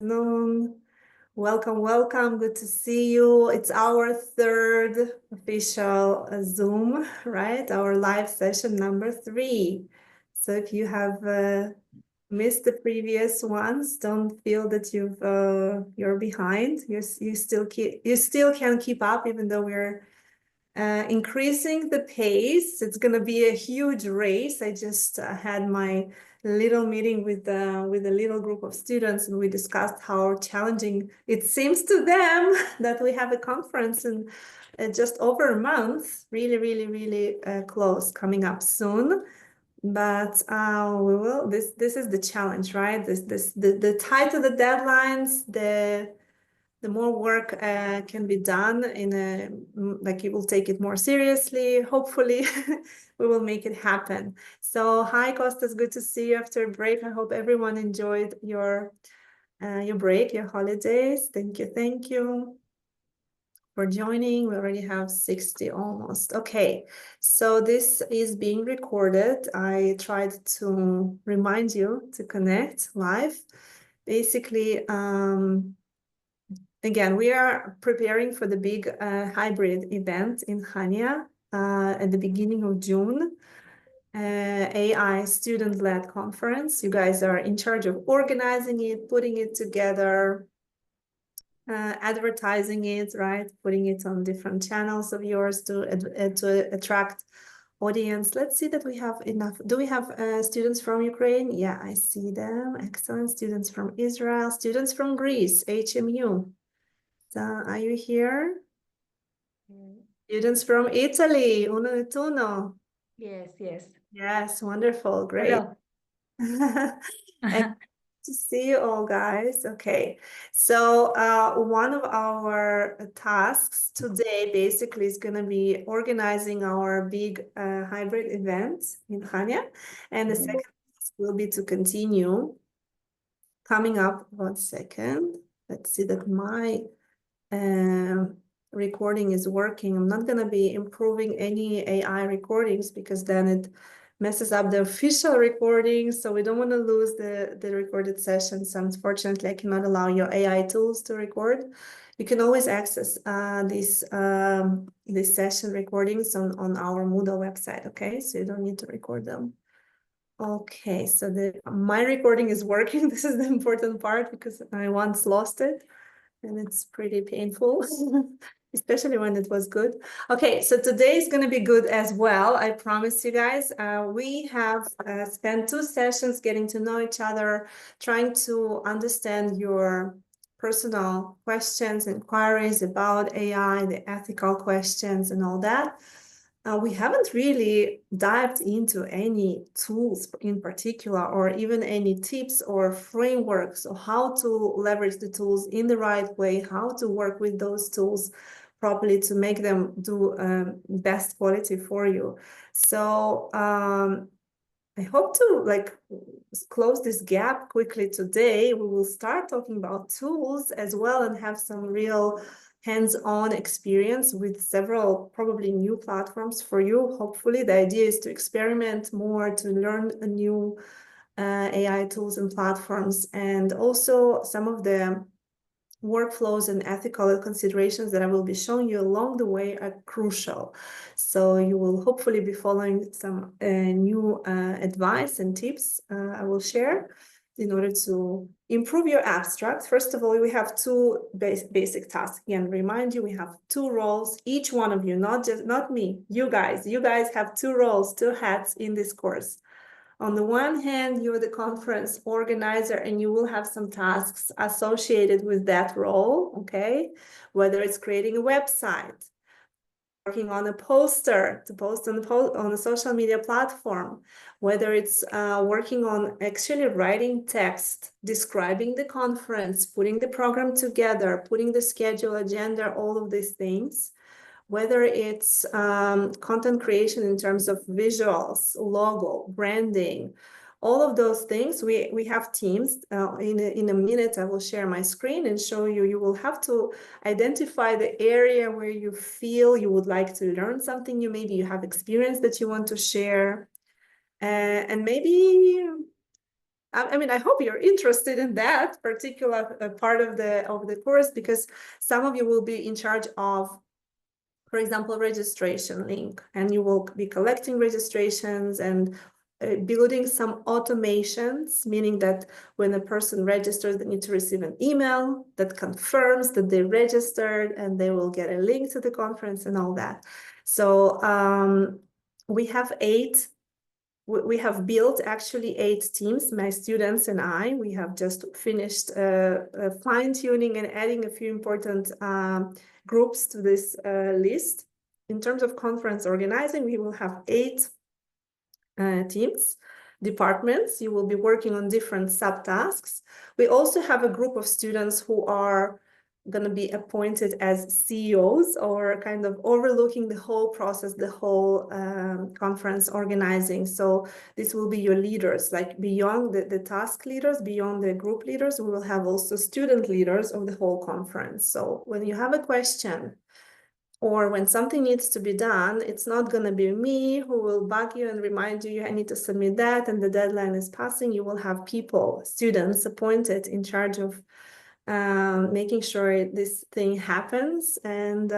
Afternoon. Welcome, welcome. Good to see you. It's our third official Zoom, right? Our live session number 3. So if you have missed the previous ones, don't feel that you're behind. You still can keep up, even though we're increasing the pace. It's going to be a huge race. I just had my little meeting with a little group of students, and we discussed how challenging it seems to them that we have a conference in just over a month, really close, coming up soon. But we will. This is the challenge, right? The tighter the deadlines, the more work can be done in like you will take it more seriously. Hopefully, we will make it happen. So, hi, Costas. Good to see you after a break. I hope everyone enjoyed your break, your holidays. Thank you for joining. We already have 60 almost. Okay, so this is being recorded. I tried to remind you to connect live. Basically, again, we are preparing for the big hybrid event in Hania at the beginning of June. AI student-led conference. You guys are in charge of organizing it, putting it together, advertising it, right? Putting it on different channels of yours to attract audience. Let's see that we have enough. Do we have students from Ukraine? Yeah, I see them. Excellent. Students from Israel, students from Greece, HMU. So are you here? Students from Italy, uno e uno. Yes. Yes, wonderful, great. Hello. And to see you all, guys. Okay, so one of our tasks today basically is going to be organizing our big hybrid event in Hania, and the second task will be to continue coming up. 1 second. Let's see that my recording is working. I'm not going to be improving any AI recordings because then it messes up the official recordings. So we don't want to lose the recorded sessions. Unfortunately, I cannot allow your AI tools to record. You can always access these session recordings on our Moodle website. Okay, so you don't need to record them. Okay, so my recording is working. This is the important part because I once lost it and it's pretty painful, especially when it was good. Okay, so today is going to be good as well. I promise you guys. We have spent 2 sessions getting to know each other, trying to understand your personal questions, inquiries about AI, the ethical questions and all that. We haven't really dived into any tools in particular, or even any tips or frameworks of how to leverage the tools in the right way, how to work with those tools properly to make them do best quality for you. So I hope to close this gap quickly today. We will start talking about tools as well and have some real hands-on experience with several probably new platforms for you. Hopefully, the idea is to experiment more, to learn a new AI tools and platforms, and also some of the workflows and ethical considerations that I will be showing you along the way are crucial. So you will hopefully be following some new advice and tips I will share in order to improve your abstract. First of all, we have 2 basic tasks. Again, remind you, we have 2 roles, each one of you, not me, you guys have 2 roles, 2 hats in this course. On the one hand, you're the conference organizer and you will have some tasks associated with that role, okay? Whether it's creating a website, working on a poster to post on a social media platform, whether it's working on actually writing text, describing the conference, putting the program together, putting the schedule, agenda, all of these things. Whether it's content creation in terms of visuals, logo, branding, all of those things, we have teams. In a minute, I will share my screen and show you. You will have to identify the area where you feel you would like to learn something new. Maybe you have experience that you want to share. And maybe I mean, I hope you're interested in that particular part of the course, because some of you will be in charge of, for example, registration link, and you will be collecting registrations and building some automations, meaning that when a person registers, they need to receive an email that confirms that they registered, and they will get a link to the conference and all that. So we have built actually 8 teams, my students and I. We have just finished fine-tuning and adding a few important groups to this list. In terms of conference organizing, we will have 8 teams, departments. You will be working on different subtasks. We also have a group of students who are going to be appointed as CEOs, or kind of overlooking the whole process, the whole conference organizing. So this will be your leaders, like beyond the task leaders, beyond the group leaders, we will have also student leaders of the whole conference. So when you have a question, or when something needs to be done, it's not going to be me who will bug you and remind you, I need to submit that, and the deadline is passing. You will have people, students appointed in charge of making sure this thing happens and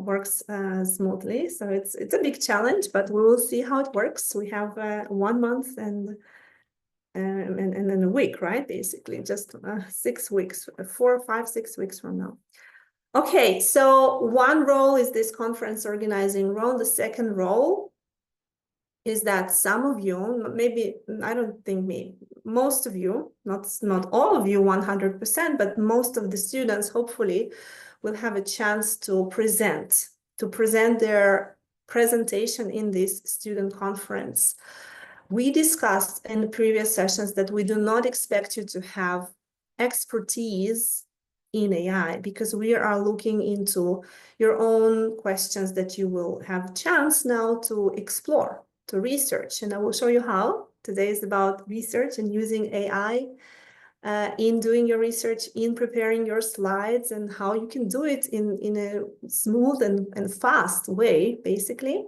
works smoothly. So it's a big challenge, but we will see how it works. We have 1 month and then a week, right? Basically, just 6 weeks, 4, 5, 6 weeks from now. Okay, so one role is this conference organizing role. The second role is that some of you, maybe, I don't think maybe, most of you, not all of you 100%, but most of the students hopefully will have a chance to present their presentation in this student conference. We discussed in previous sessions that we do not expect you to have expertise in AI, because we are looking into your own questions that you will have a chance now to explore, to research. And I will show you how. Today is about research and using AI in doing your research, in preparing your slides, and how you can do it in a smooth and fast way, basically.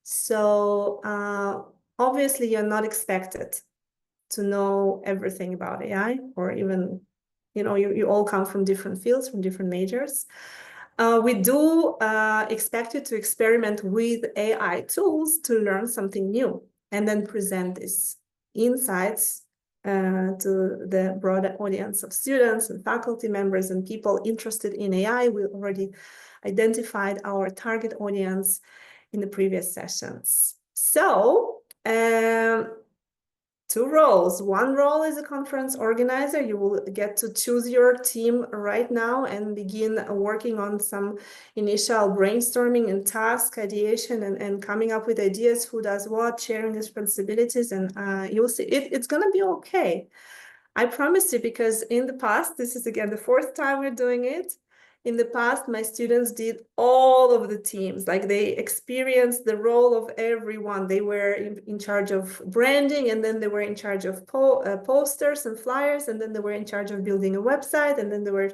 So obviously, you're not expected to know everything about AI, or even, you all come from different fields, from different majors. We do expect you to experiment with AI tools to learn something new, and then present these insights to the broader audience of students and faculty members and people interested in AI. We already identified our target audience in the previous sessions. So 2 roles. One role is a conference organizer. You will get to choose your team right now and begin working on some initial brainstorming and task ideation, and coming up with ideas, who does what, sharing responsibilities, and you'll see it's going to be okay. I promise you, because in the past, this is again the 4th time we're doing it. In the past, my students did all of the teams, like they experienced the role of everyone. They were in charge of branding, and then they were in charge of posters and flyers, and then they were in charge of building a website, and then they were,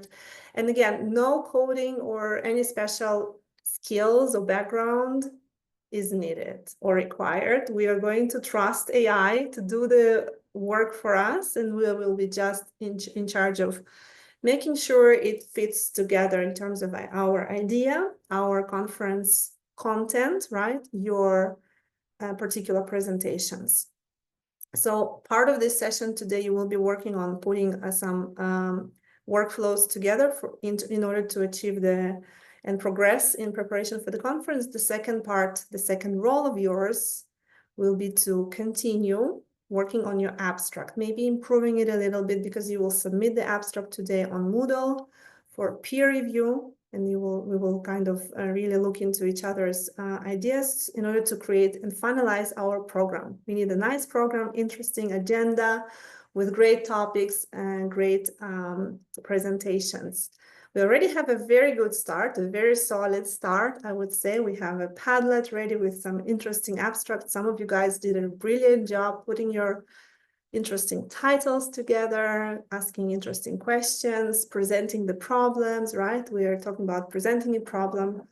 and again, no coding or any special skills or background is needed or required. We are going to trust AI to do the work for us, and we will be just in charge of making sure it fits together in terms of our idea, our conference content, right? Your particular presentations. So part of this session today, you will be working on putting some workflows together in order to achieve and progress in preparation for the conference. The second part, the second role of yours will be to continue working on your abstract, maybe improving it a little bit, because you will submit the abstract today on Moodle for peer review, and we will kind of really look into each other's ideas in order to create and finalize our program. We need a nice program, interesting agenda with great topics and great presentations. We already have a very good start, a very solid start, I would say. We have a Padlet ready with some interesting abstracts. Some of you guys did a brilliant job putting your interesting titles together, asking interesting questions, presenting the problems, right? We are talking about presenting a problem.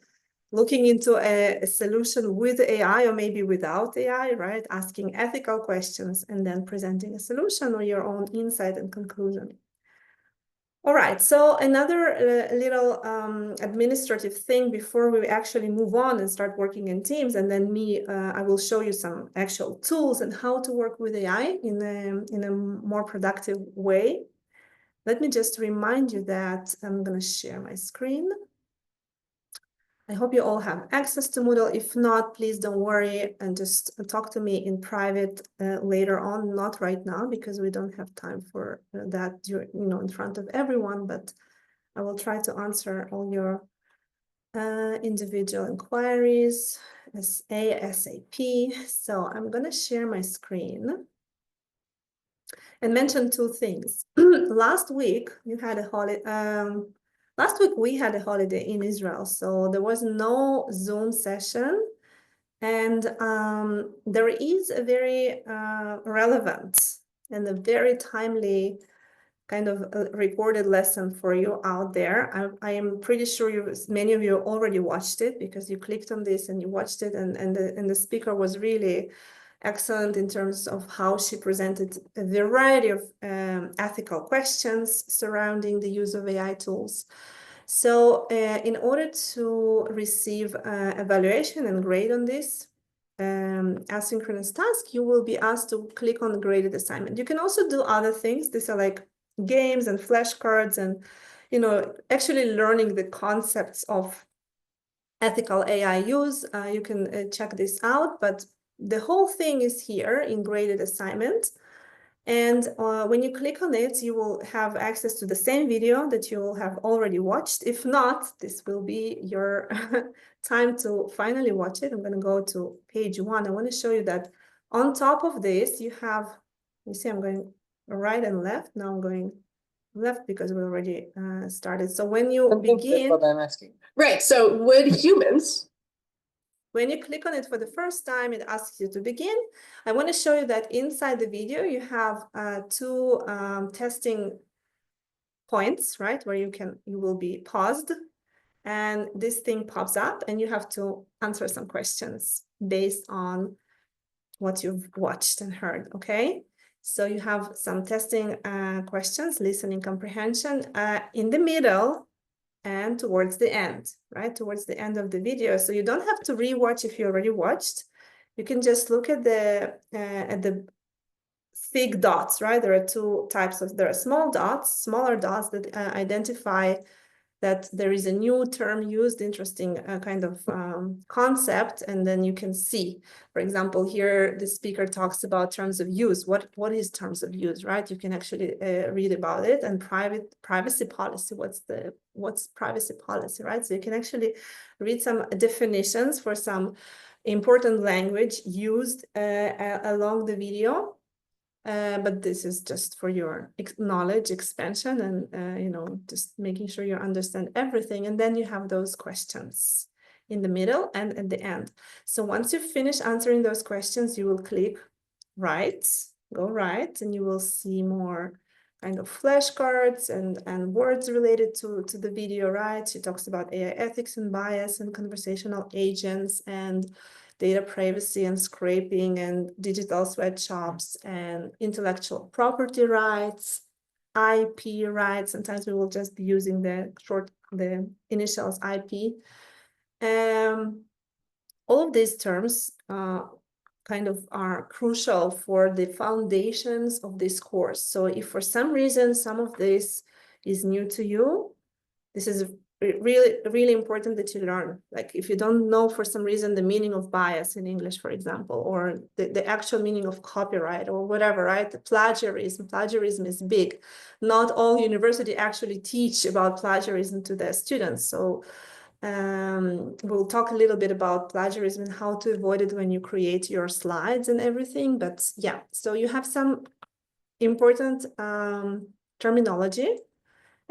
looking into a solution with AI or maybe without AI, right? Asking ethical questions and then presenting a solution or your own insight and conclusion. All right, so another little administrative thing before we actually move on and start working in teams, and then I will show you some actual tools and how to work with AI in a more productive way. Let me just remind you that I'm going to share my screen. I hope you all have access to Moodle. If not, please don't worry and just talk to me in private later on, not right now, because we don't have time for that, in front of everyone, but I will try to answer all your individual inquiries ASAP. So I'm going to share my screen and mention two things. Last week, you had a holiday. Last week, we had a holiday in Israel, so there was no Zoom session. And there is a very relevant and a very timely kind of recorded lesson for you out there. I am pretty sure many of you already watched it because you clicked on this and you watched it, and the speaker was really excellent in terms of how she presented a variety of ethical questions surrounding the use of AI tools. So in order to receive evaluation and grade on this asynchronous task, you will be asked to click on the graded assignment. You can also do other things. These are like games and flashcards and, actually learning the concepts of ethical AI use. You can check this out, but the whole thing is here in graded assignment. And when you click on it, you will have access to the same video that you will have already watched. If not, this will be your time to finally watch it. I'm going to go to page 1. I want to show you that on top of this, you see, I'm going right and left. Now I'm going left because we already started. So when you begin... That's what I'm asking. Right, so would humans... When you click on it for the first time, it asks you to begin. I want to show you that inside the video, you have two testing points, right? Where you will be paused and this thing pops up and you have to answer some questions based on what you've watched and heard, okay? So you have some testing questions, listening comprehension. In the middle, and towards the end, right? Towards the end of the video. So you don't have to rewatch if you already watched. You can just look at the thick dots, right? There are small dots, smaller dots that identify that there is a new term used, interesting kind of concept, and then you can see, for example, here the speaker talks about terms of use. What is terms of use, right? You can actually read about it, and privacy policy. What's privacy policy, right? So you can actually read some definitions for some important language used along the video. But this is just for your knowledge expansion and, just making sure you understand everything. And then you have those questions in the middle and at the end. So once you finish answering those questions, you will click go right, and you will see more kind of flashcards and words related to the video, right? She talks about AI ethics and bias and conversational agents and data privacy and scraping and digital sweatshops and intellectual property rights, IP rights. Sometimes we will just be using the initials IP. All of these terms kind of are crucial for the foundations of this course. So if for some reason some of this is new to you, this is really, really important that you learn. Like if you don't know for some reason the meaning of bias in English, for example, or the actual meaning of copyright or whatever, right? Plagiarism is big. Not all universities actually teach about plagiarism to their students. So we'll talk a little bit about plagiarism and how to avoid it when you create your slides and everything. But yeah, so you have some important terminology.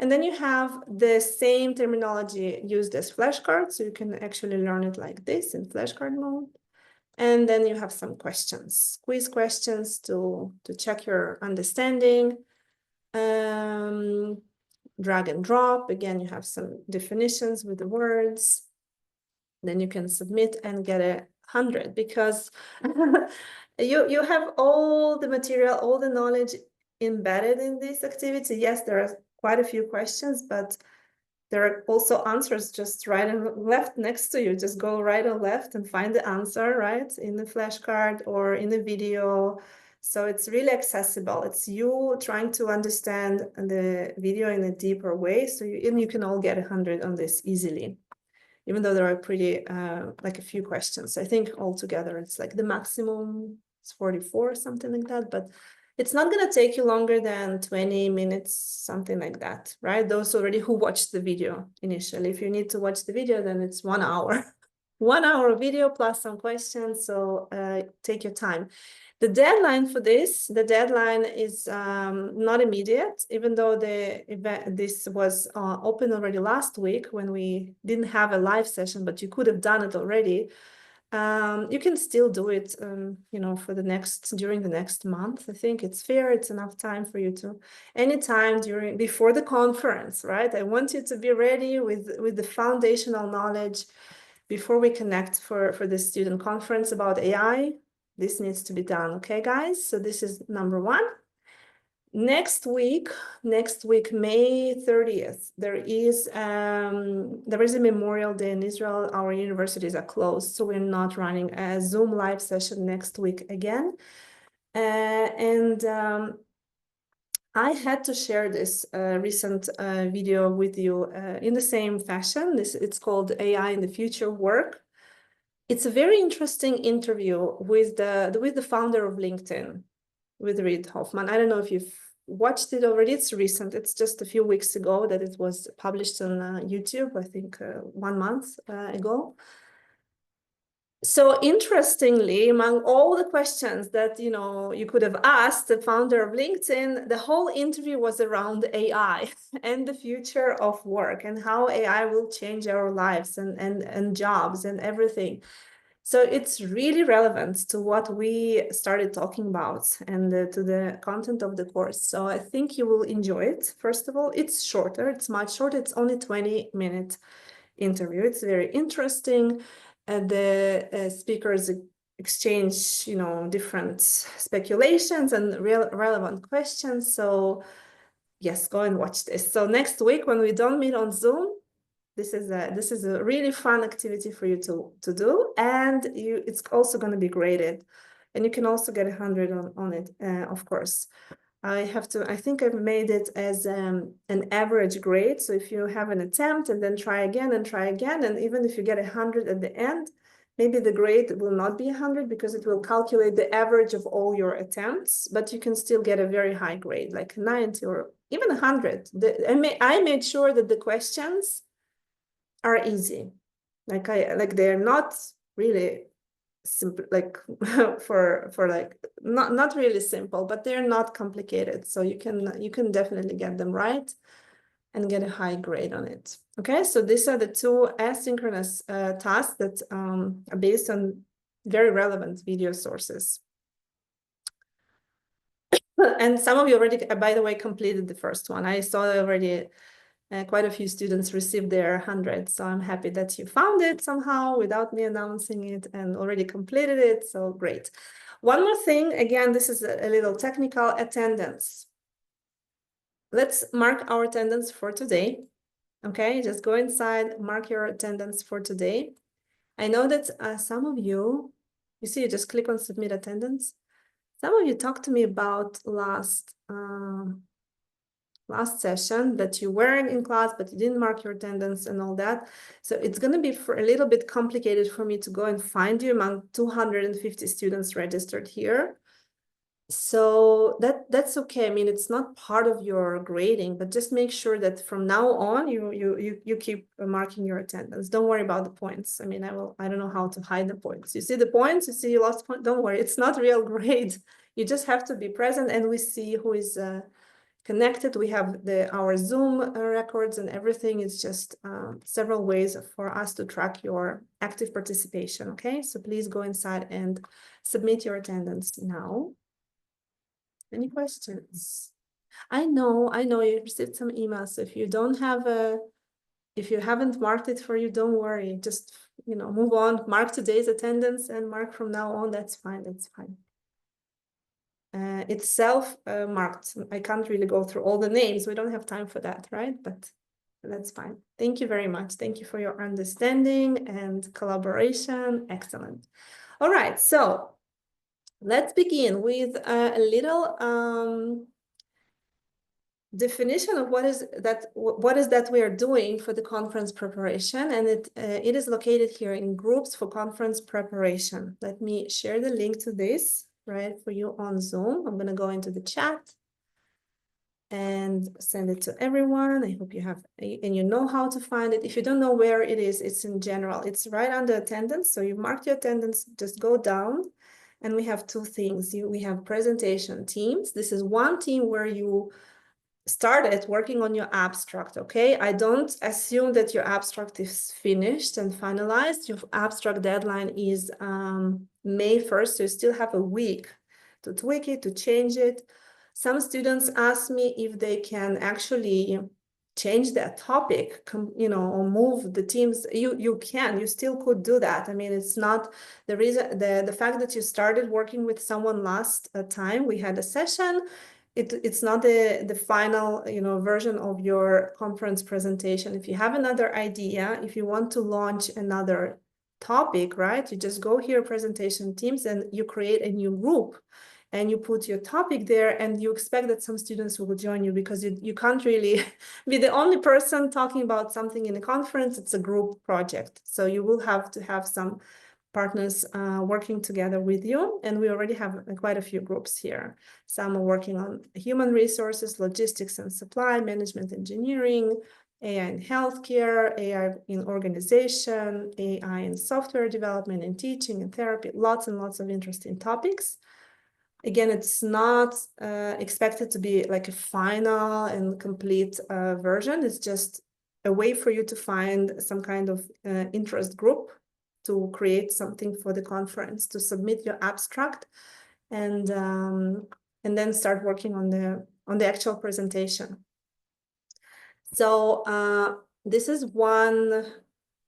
And then you have the same terminology used as flashcards, so you can actually learn it like this in flashcard mode. And then you have some questions, quiz questions to check your understanding. Drag and drop. Again, you have some definitions with the words. then you can submit and get 100, because you have all the material, all the knowledge embedded in this activity. Yes, there are quite a few questions, but there are also answers just right and left next to you. Just go right or left and find the answer, right, in the flashcard or in the video. So it's really accessible. It's you trying to understand the video in a deeper way. So you can all get 100 on this easily, even though there are pretty like a few questions. I think altogether it's like the maximum is 44, something like that. But it's not going to take you longer than 20 minutes, something like that, right? Those already who watched the video initially. If you need to watch the video, then it's 1 hour. 1 hour video plus some questions. So take your time. The deadline for this, the deadline is not immediate, even though the event, this was open already last week when we didn't have a live session, but you could have done it already. You can still do it, you know, for during the next month. I think it's fair. It's enough time for you to anytime before the conference, right? I want you to be ready with the foundational knowledge before we connect for the student conference about AI. This needs to be done, okay, guys? So this is number 1. Next week, May 30th, there is a Memorial Day in Israel. Our universities are closed, so we're not running a Zoom live session next week again. I had to share this recent video with you in the same fashion. It's called AI in the Future Work. It's a very interesting interview with the founder of LinkedIn, with Reid Hoffman. I don't know if you've watched it already. It's recent. It's just a few weeks ago that it was published on YouTube, I think 1 month ago. So interestingly, among all the questions that you could have asked the founder of LinkedIn, the whole interview was around AI and the future of work and how AI will change our lives and jobs and everything. So it's really relevant to what we started talking about and to the content of the course. So I think you will enjoy it. First of all, it's shorter. It's much shorter. It's only 20-minute interview. It's very interesting. The speakers exchange, different speculations and relevant questions. So yes, go and watch this. So next week, when we don't meet on Zoom, this is a really fun activity for you to do, and it's also going to be graded, and you can also get 100 on it, of course. I think I've made it as an average grade. So if you have an attempt and then try again, and even if you get 100 at the end, maybe the grade will not be 100 because it will calculate the average of all your attempts, but you can still get a very high grade, like 90 or even 100. I made sure that the questions are easy. They're not really simple, like for like not really simple, but they're not complicated. So you can definitely get them right and get a high grade on it. Okay, so these are the 2 asynchronous tasks that are based on very relevant video sources. And some of you already, by the way, completed the first one. I saw already quite a few students received their 100. So I'm happy that you found it somehow without me announcing it and already completed it. So great. One more thing, again, this is a little technical: attendance. Let's mark our attendance for today. Okay, just go inside, mark your attendance for today. I know that some of you see, you just click on submit attendance. Some of you talked to me about last session that you were in class, but you didn't mark your attendance and all that. So it's going to be a little bit complicated for me to go and find you among 250 students registered here. So that's okay. I mean, it's not part of your grading, but just make sure that from now on you keep marking your attendance. Don't worry about the points. I mean, I don't know how to hide the points. You see the points, you see you lost point. Don't worry, it's not real grade. You just have to be present, and we see who is connected. We have our Zoom records and everything. It's just several ways for us to track your active participation. Okay, so please go inside and submit your attendance now. Any questions? I know you received some emails. So if you don't have if you haven't marked it for you, don't worry. Just move on, mark today's attendance and mark from now on. That's fine. That's fine. It's self-marked. I can't really go through all the names. We don't have time for that, right? But that's fine. Thank you very much. Thank you for your understanding and collaboration. Excellent. All right, so let's begin with a little definition of what is that we are doing for the conference preparation, and it is located here in groups for conference preparation. Let me share the link to this right for you on Zoom. I'm going to go into the chat and send it to everyone. I hope you have, and you know how to find it. If you don't know where it is, it's in general. It's right under attendance. So you marked your attendance, just go down. And we have two things. We have presentation teams. This is one team where you started working on your abstract, okay? I don't assume that your abstract is finished and finalized. Your abstract deadline is May 1st, so you still have a week to tweak it, to change it. Some students ask me if they can actually change that topic, or move the teams. You still could do that. I mean, it's not the reason, the fact that you started working with someone last time, we had a session, it's not the final, version of your conference presentation. If you have another idea, if you want to launch another topic, right, you just go here, presentation teams, and you create a new group. And you put your topic there, and you expect that some students will join you, because you can't really be the only person talking about something in a conference. It's a group project. So you will have to have some partners working together with you. And we already have quite a few groups here. Some are working on human resources, logistics and supply, management engineering, AI in healthcare, AI in organization, AI in software development and teaching and therapy, lots and lots of interesting topics. Again, it's not expected to be like a final and complete version. It's just a way for you to find some kind of interest group to create something for the conference, to submit your abstract, and then start working on the actual presentation. So this is one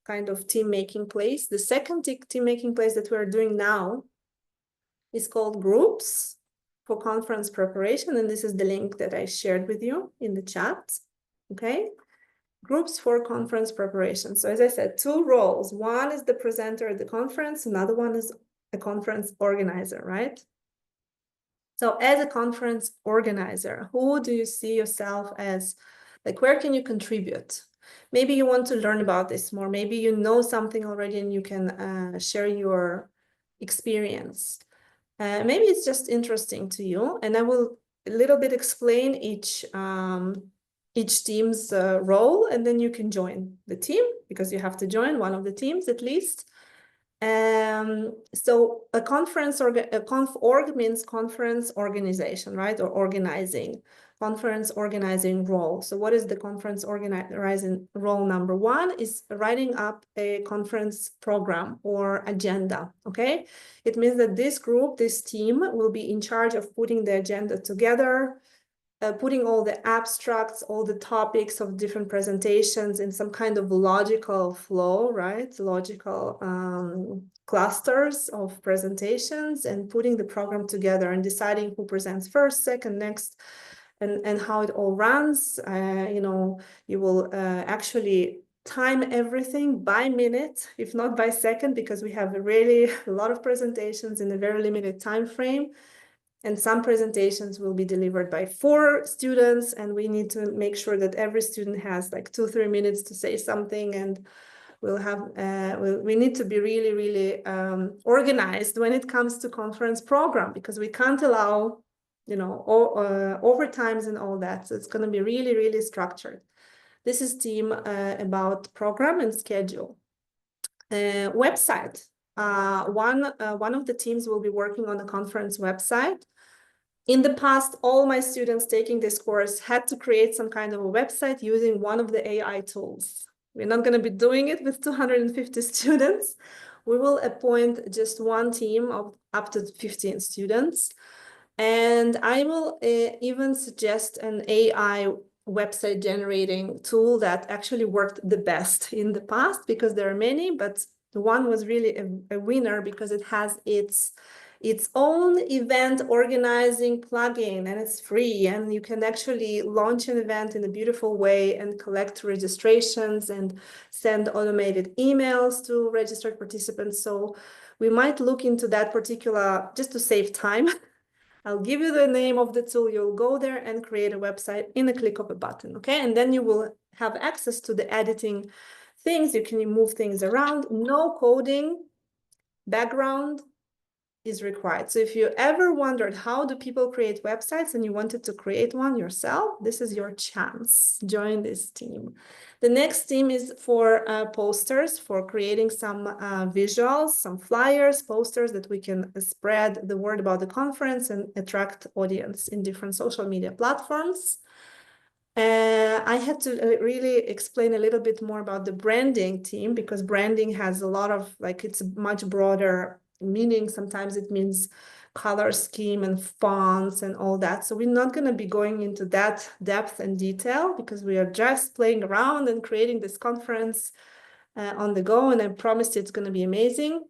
kind of team-making place. The second team-making place that we're doing now is called groups for conference preparation. And this is the link that I shared with you in the chat, okay? Groups for conference preparation. So as I said, two roles. One is the presenter at the conference. Another one is a conference organizer, right? So as a conference organizer, who do you see yourself as? Like, where can you contribute? Maybe you want to learn about this more. Maybe you know something already and you can share your experience. Maybe it's just interesting to you, and I will a little bit explain each team's role, and then you can join the team, because you have to join one of the teams at least. So a conference org means conference organization, right? Or organizing. Conference organizing role. So what is the conference organizing role? Number one is writing up a conference program or agenda, okay? It means that this group, this team, will be in charge of putting the agenda together, putting all the abstracts, all the topics of different presentations in some kind of logical flow, right? Logical clusters of presentations, and putting the program together and deciding who presents first, second, next, and how it all runs. You will actually time everything by minute, if not by second, because we have a lot of presentations in a very limited time frame. And some presentations will be delivered by 4 students, and we need to make sure that every student has like 2-3 minutes to say something. And we'll have we need to be really, really organized when it comes to conference program, because we can't allow overtimes and all that. So it's going to be really, really structured. This is team about program and schedule. Website. One of the teams will be working on the conference website. In the past, all my students taking this course had to create some kind of a website using one of the AI tools. We're not going to be doing it with 250 students. We will appoint just one team of up to 15 students. And I will even suggest an AI website generating tool that actually worked the best in the past, because there are many, but The one was really a winner because it has its own event organizing plugin, and it's free, and you can actually launch an event in a beautiful way and collect registrations and send automated emails to registered participants. So we might look into that particular, just to save time. I'll give you the name of the tool. You'll go there and create a website in a click of a button, okay? And then you will have access to the editing things. You can move things around. No coding background is required. So if you ever wondered how do people create websites and you wanted to create one yourself, this is your chance. Join this team. The next team is for posters, for creating some visuals, some flyers, posters that we can spread the word about the conference and attract audience in different social media platforms. I had to really explain a little bit more about the branding team, because branding has a lot of, like, it's a much broader meaning. Sometimes it means color scheme and fonts and all that. So we're not going to be going into that depth and detail, because we are just playing around and creating this conference on the go. And I promised it's going to be amazing.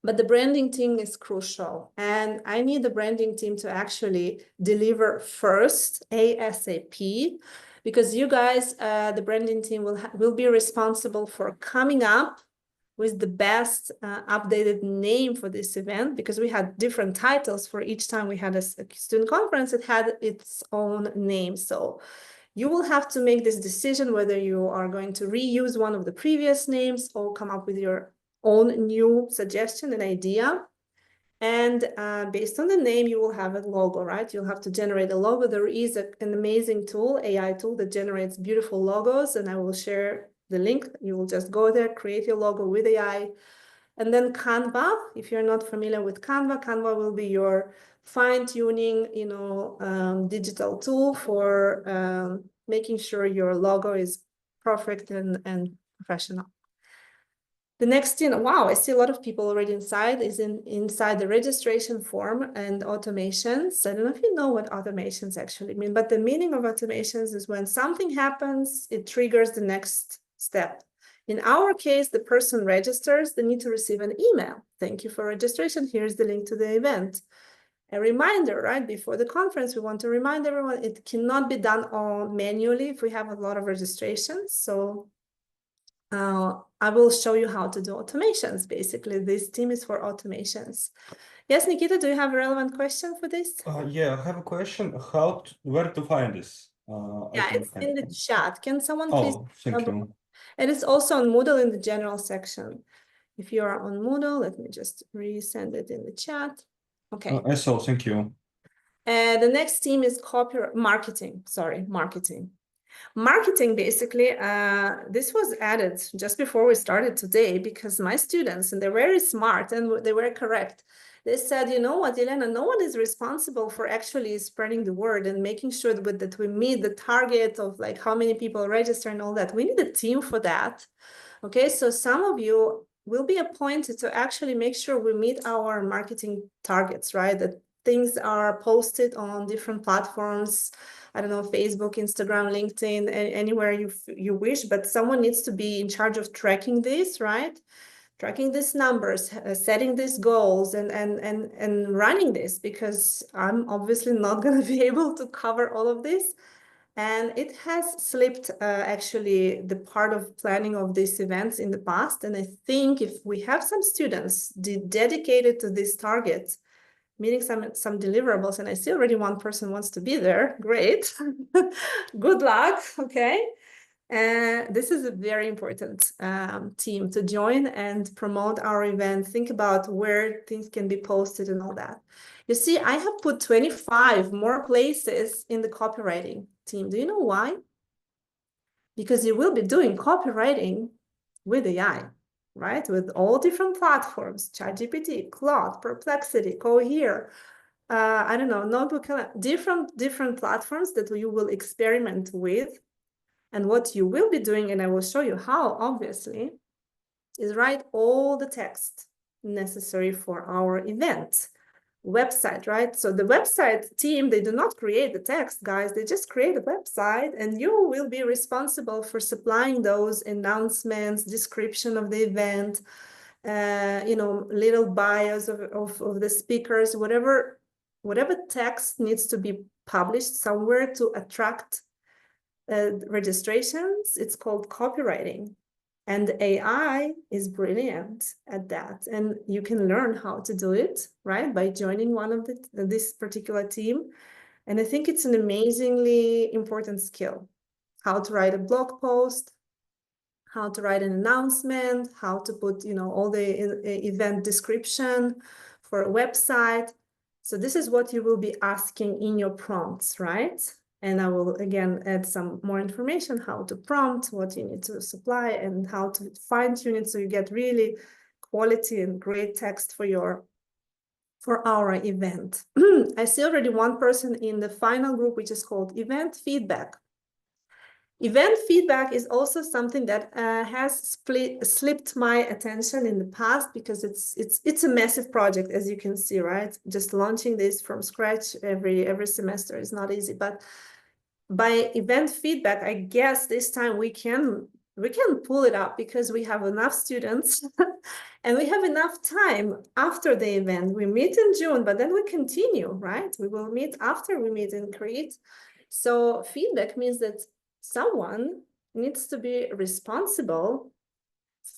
But the branding team is crucial. And I need the branding team to actually deliver first ASAP, because you guys, the branding team will be responsible for coming up with the best updated name for this event, because we had different titles for each time we had a student conference. It had its own name. So you will have to make this decision whether you are going to reuse one of the previous names or come up with your own new suggestion and idea. And based on the name, you will have a logo, right? You'll have to generate a logo. There is an amazing tool, AI tool, that generates beautiful logos, and I will share the link. You will just go there, create your logo with AI. And then Canva, if you're not familiar with Canva, Canva will be your fine-tuning, digital tool for making sure your logo is perfect and professional. The next thing, wow, I see a lot of people already inside, is inside the registration form and automations. I don't know if you know what automations actually mean, but the meaning of automations is when something happens, it triggers the next step. In our case, the person registers, they need to receive an email. Thank you for registration. Here's the link to the event. A reminder, right? Before the conference, we want to remind everyone it cannot be done all manually if we have a lot of registrations. So I will show you how to do automations. Basically, this team is for automations. Yes, Nikita, do you have a relevant question for this? Yeah, I have a question. Where to find this? Yeah, it's in the chat. Can someone please? Oh, thank you. And it's also on Moodle in the general section. If you are on Moodle, let me just resend it in the chat. Okay. I saw, thank you. The next team is marketing. Marketing, basically, this was added just before we started today, because my students, and they're very smart and they were correct. They said, you know what, Elena, no one is responsible for actually spreading the word and making sure that we meet the target of like how many people register and all that. We need a team for that. Okay, so some of you will be appointed to actually make sure we meet our marketing targets, right? That things are posted on different platforms. I don't know, Facebook, Instagram, LinkedIn, anywhere you wish, but someone needs to be in charge of tracking this, right? Tracking these numbers, setting these goals, and running this, because I'm obviously not going to be able to cover all of this. And it has slipped actually the part of planning of these events in the past. And I think if we have some students dedicated to these targets, meeting some deliverables, and I see already one person wants to be there. Great. Good luck. Okay. This is a very important team to join and promote our event. Think about where things can be posted and all that. You see, I have put 25 more places in the copywriting team. Do you know why? Because you will be doing copywriting with AI, right? With all different platforms, ChatGPT, Claude, Perplexity, Cohere, I don't know, Notebook, different platforms that you will experiment with. And what you will be doing, and I will show you how, obviously, is write all the text necessary for our event. website, right? So the website team, they do not create the text, guys. They just create a website, and you will be responsible for supplying those announcements, description of the event, little bios of the speakers, whatever text needs to be published somewhere to attract registrations. It's called copywriting. And AI is brilliant at that. And you can learn how to do it, right? By joining one of this particular team. And I think it's an amazingly important skill. How to write a blog post, how to write an announcement, how to put, all the event description for a website. So this is what you will be asking in your prompts, right? And I will, again, add some more information, how to prompt, what you need to supply, and how to fine-tune it so you get really quality and great text for our event. I see already one person in the final group, which is called event feedback. Event feedback is also something that has slipped my attention in the past, because it's a massive project, as you can see, right? Just launching this from scratch every semester is not easy. But by event feedback, I guess this time we can pull it up, because we have enough students and we have enough time after the event. We meet in June, but then we continue, right? We will meet after we meet and create. So feedback means that someone needs to be responsible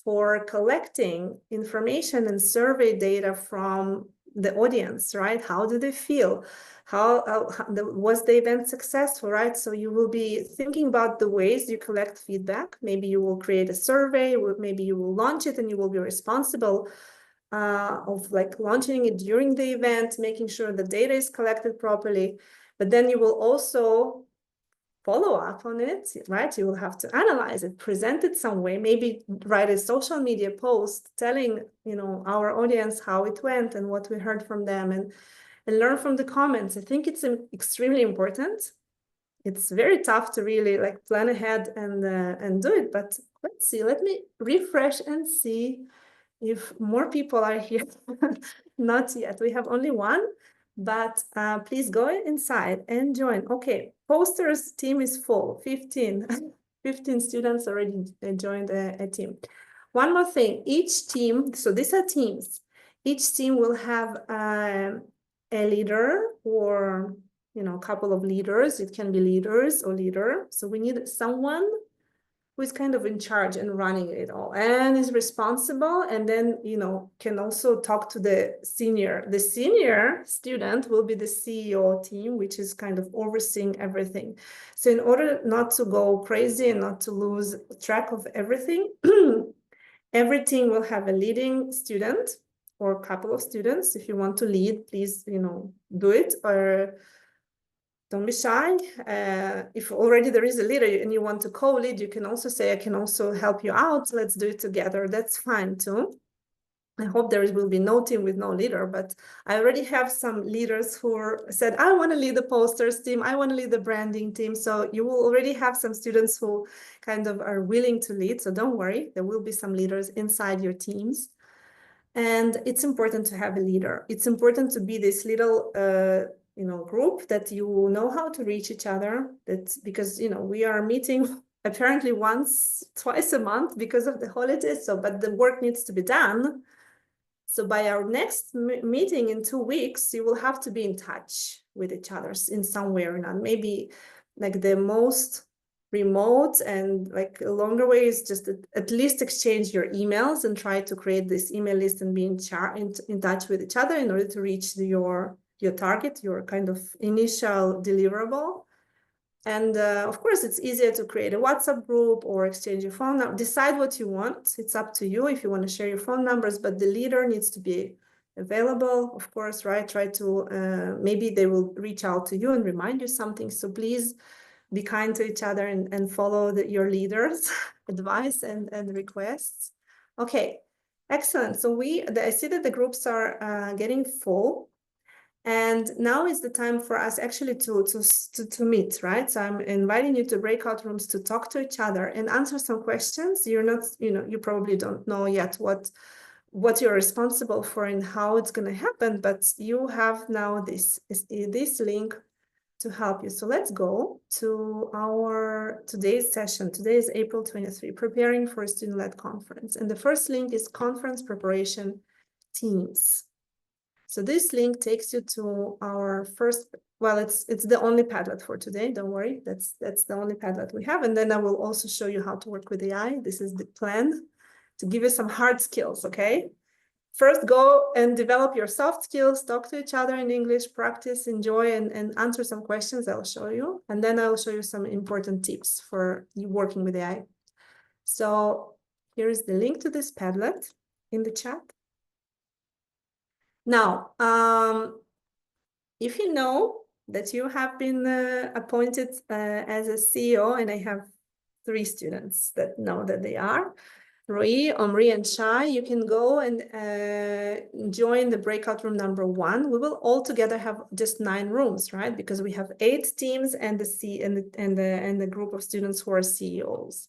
for collecting information and survey data from the audience, right? How do they feel? Was the event successful, right? So you will be thinking about the ways you collect feedback. Maybe you will create a survey, maybe you will launch it, and you will be responsible of launching it during the event, making sure the data is collected properly. But then you will also follow up on it, right? You will have to analyze it, present it some way, maybe write a social media post telling, our audience how it went and what we heard from them, and learn from the comments. I think it's extremely important. It's very tough to really plan ahead and do it, but let's see. Let me refresh and see if more people are here. Not yet. We have only one. But please go inside and join. Okay, posters team is full, 15. 15 students already joined a team. One more thing, each team, so these are teams. Each team will have a leader, or a couple of leaders. It can be leaders or leader. So we need someone who is kind of in charge and running it all and is responsible, and then can also talk to the senior student will be the CEO team, which is kind of overseeing everything. So in order not to go crazy and not to lose track of everything, every team will have a leading student or a couple of students. If you want to lead, please do it, or don't be shy. If already there is a leader and you want to co-lead, you can also say, I can also help you out. Let's do it together. That's fine too. I hope there will be no team with no leader, but I already have some leaders who said, I want to lead the posters team. I want to lead the branding team. So you will already have some students who kind of are willing to lead. So don't worry, there will be some leaders inside your teams. And it's important to have a leader. It's important to be this little group that you know how to reach each other. That's because we are meeting apparently twice a month because of the holidays. So, but the work needs to be done. So by our next meeting in 2 weeks, you will have to be in touch with each other in some way or not. Maybe the most remote and a longer way is just at least exchange your emails and try to create this email list and be in touch with each other in order to reach your target, your kind of initial deliverable. And of course, it's easier to create a WhatsApp group or exchange your phone number. Decide what you want. It's up to you if you want to share your phone numbers, but the leader needs to be available, of course, right? Try to, maybe they will reach out to you and remind you something. So please be kind to each other and follow your leaders' advice and requests. Okay, excellent. So I see that the groups are getting full. And now is the time for us actually to meet, right? So I'm inviting you to breakout rooms to talk to each other and answer some questions. You're not, you probably don't know yet what what you're responsible for and how it's going to happen, but you have now this link to help you. So let's go to our today's session. Today is April 23, preparing for a student-led conference. And the first link is conference preparation teams. So this link takes you to our first, well, it's the only Padlet for today. Don't worry, that's the only Padlet we have. And then I will also show you how to work with AI. This is the plan to give you some hard skills, okay? First, go and develop your soft skills, talk to each other in English, practice, enjoy, and answer some questions I'll show you. And then I'll show you some important tips for you working with AI. So here is the link to this Padlet in the chat. Now, if you know that you have been appointed as a CEO, and I have 3 students that know that they are, Rui, Omri, and Shai, you can go and join the breakout room number 1. We will all together have just 9 rooms, right? Because we have 8 teams and the group of students who are CEOs.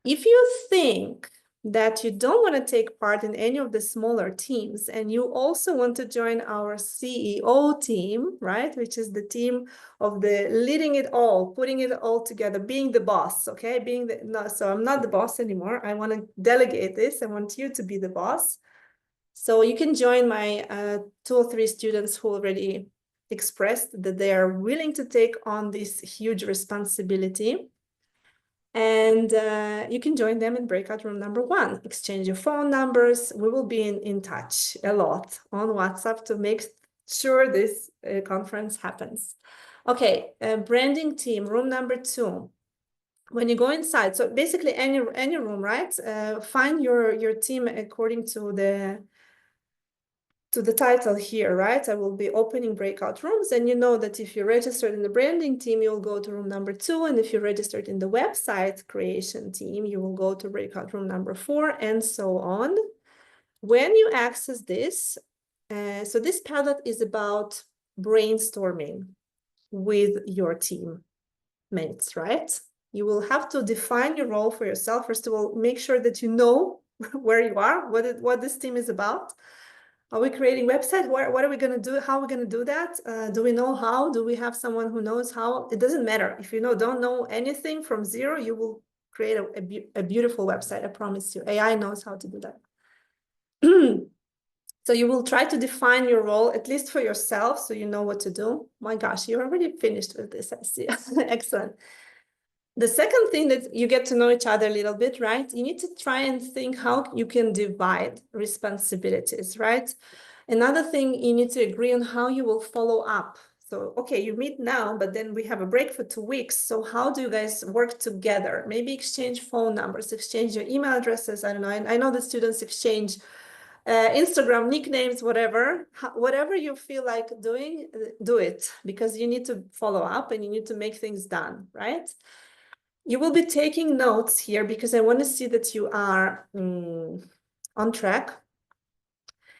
If you think that you don't want to take part in any of the smaller teams and you also want to join our CEO team, right, which is the team of the leading it all, putting it all together, being the boss, okay, so I'm not the boss anymore. I want to delegate this. I want you to be the boss. So you can join my 2 or 3 students who already expressed that they are willing to take on this huge responsibility. And you can join them in breakout room number 1. Exchange your phone numbers. We will be in touch a lot on WhatsApp to make sure this conference happens. Okay, branding team, room number 2. When you go inside, so basically any room, right? Find your team according to the title here, right? I will be opening breakout rooms, and you know that if you're registered in the branding team, you'll go to room number 2, and if you're registered in the website creation team, you will go to breakout room number 4, and so on. When you access this, so this Padlet is about brainstorming with your team mates, right? You will have to define your role for yourself. First of all, make sure that you know where you are, what this team is about. Are we creating website? What are we going to do? How are we going to do that? Do we know how? Do we have someone who knows how? It doesn't matter. If you don't know anything from zero, you will create a beautiful website. I promise you. AI knows how to do that. So you will try to define your role, at least for yourself, so you know what to do. My gosh, you're already finished with this, I see. Excellent. The second thing that you get to know each other a little bit, right? You need to try and think how you can divide responsibilities, right? Another thing, you need to agree on how you will follow up. So, okay, you meet now, but then we have a break for 2 weeks. So how do you guys work together? Maybe exchange phone numbers, exchange your email addresses. I don't know. I know that students exchange Instagram nicknames, whatever you feel like doing, do it, because you need to follow up and you need to make things done, right? You will be taking notes here because I want to see that you are on track.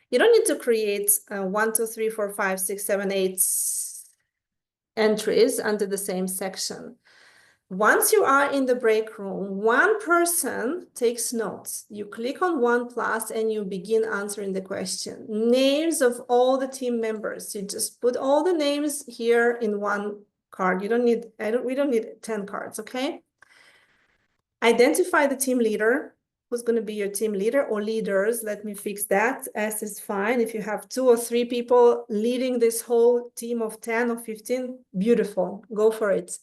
You don't need to create 1, 2, 3, 4, 5, 6, 7, 8 entries under the same section. Once you are in the break room, one person takes notes. You click on 1+ and you begin answering the question. Names of all the team members. You just put all the names here in one card. You don't need, we don't need 10 cards, okay? Identify the team leader. Who's going to be your team leader or leaders? Let me fix that. S is fine. If you have 2 or 3 people leading this whole team of 10 or 15, beautiful. Go for it.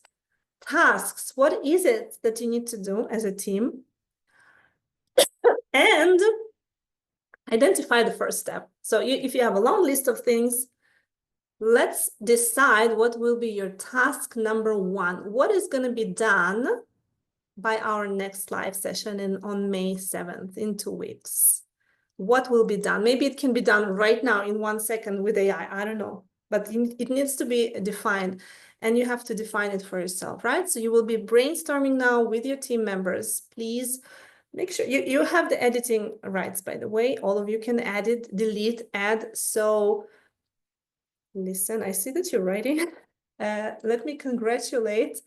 Tasks. What is it that you need to do as a team? And identify the first step. So if you have a long list of things, let's decide what will be your task number 1. What is going to be done by our next live session on May 7th, in 2 weeks? What will be done? Maybe it can be done right now in 1 second with AI. I don't know, but it needs to be defined, and you have to define it for yourself, right? So you will be brainstorming now with your team members. Please make sure you have the editing rights, by the way. All of you can edit, delete, add. So listen, I see that you're writing. Let me congratulate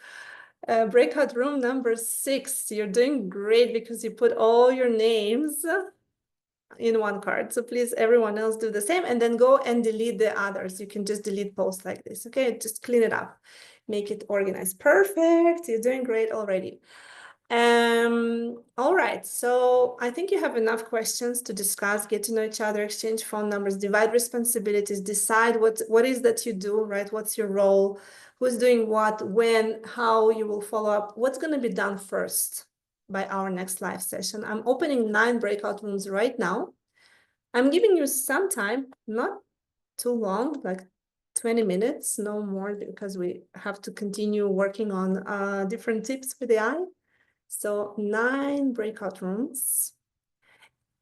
breakout room number 6. You're doing great because you put all your names. in one card. So please, everyone else do the same and then go and delete the others. You can just delete posts like this. Okay, just clean it up, make it organized. Perfect. You're doing great already. All right, so I think you have enough questions to discuss, get to know each other, exchange phone numbers, divide responsibilities, decide what is that you do, right? What's your role, who's doing what, when, how you will follow up, what's going to be done first by our next live session. I'm opening 9 breakout rooms right now. I'm giving you some time, not too long, like 20 minutes, no more, because we have to continue working on different tips with AI. So 9 breakout rooms.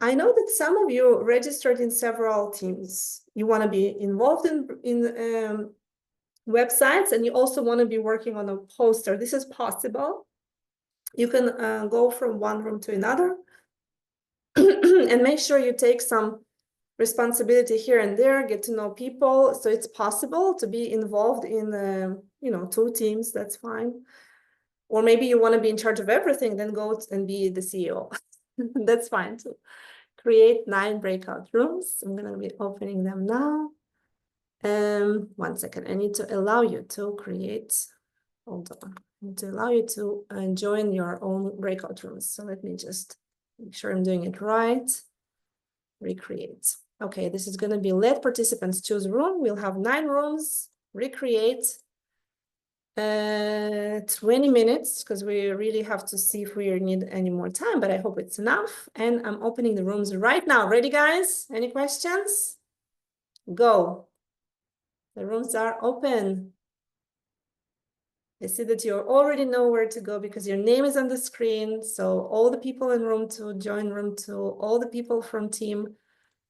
I know that some of you registered in several teams. You want to be involved in websites, and you also want to be working on a poster. This is possible. You can go from one room to another and make sure you take some responsibility here and there, get to know people. So it's possible to be involved in 2 teams. That's fine. Or maybe you want to be in charge of everything, then go and be the CEO. That's fine too. Create 9 breakout rooms. I'm going to be opening them now. 1 second. I need to allow you to create. Hold on. I need to allow you to join your own breakout rooms. So let me just make sure I'm doing it right. Recreate. Okay, this is going to be let participants choose room. We'll have 9 rooms. Recreate. 20 minutes, because we really have to see if we need any more time, but I hope it's enough. And I'm opening the rooms right now. Ready, guys? Any questions? Go. The rooms are open. I see that you already know where to go because your name is on the screen. So all the people in room 2, join room 2. All the people from team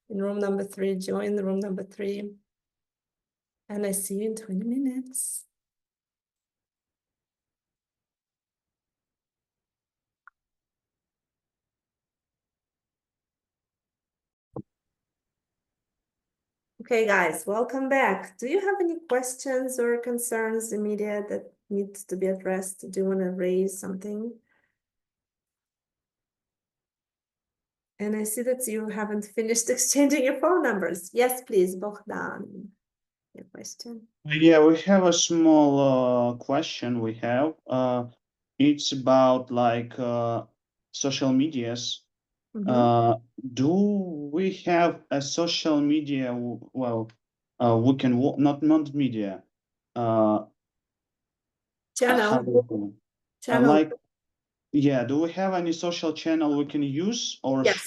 in room number 3, join the room number 3. And I see you in 20 minutes. Okay, guys, welcome back. Do you have any questions or concerns immediate that needs to be addressed? Do you want to raise something? And I see that you haven't finished exchanging your phone numbers. Yes, please, Bogdan. Your question. Yeah, we have a small question we have. It's about like social medias. Do we have a social media? Well, we can not media. Channel. Like, yeah. Do we have any social channel we can use, or Yes,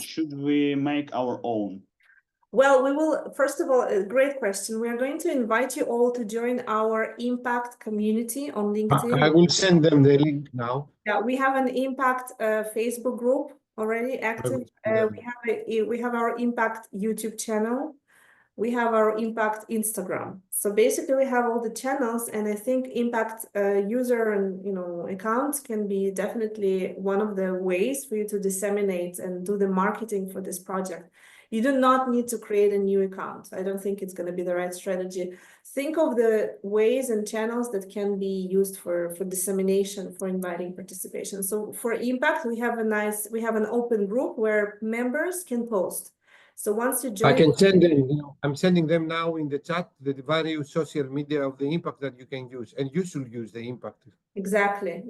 should we make our own? Well, we will, first of all, a great question. We are going to invite you all to join our Impact community on LinkedIn. I will send them the link now. Yeah, we have an Impact Facebook group already active. We have our Impact YouTube channel. We have our Impact Instagram. So basically we have all the channels, and I think Impact user and accounts can be definitely one of the ways for you to disseminate and do the marketing for this project. You do not need to create a new account. I don't think it's going to be the right strategy. Think of the ways and channels that can be used for dissemination, for inviting participation. So for Impact, we have an open group where members can post. So once you join, I can send them. I'm sending them now in the chat the various social media of the Impact that you can use, and you should use the Impact. Exactly.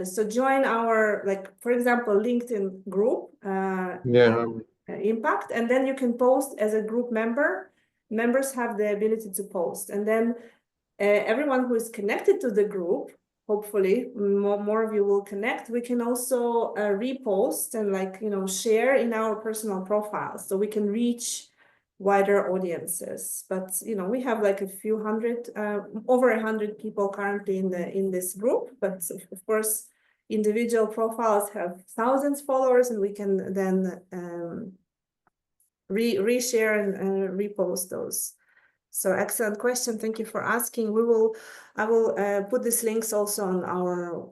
So join our, for example, LinkedIn group. Impact, and then you can post as a group member. Members have the ability to post, and then everyone who is connected to the group, hopefully more of you will connect. We can also repost and share in our personal profiles, so we can reach wider audiences. But we have like a few hundred, over 100 people currently in this group. But of course, individual profiles have thousands of followers, and we can then reshare and repost those. So excellent question. Thank you for asking. I will put these links also on our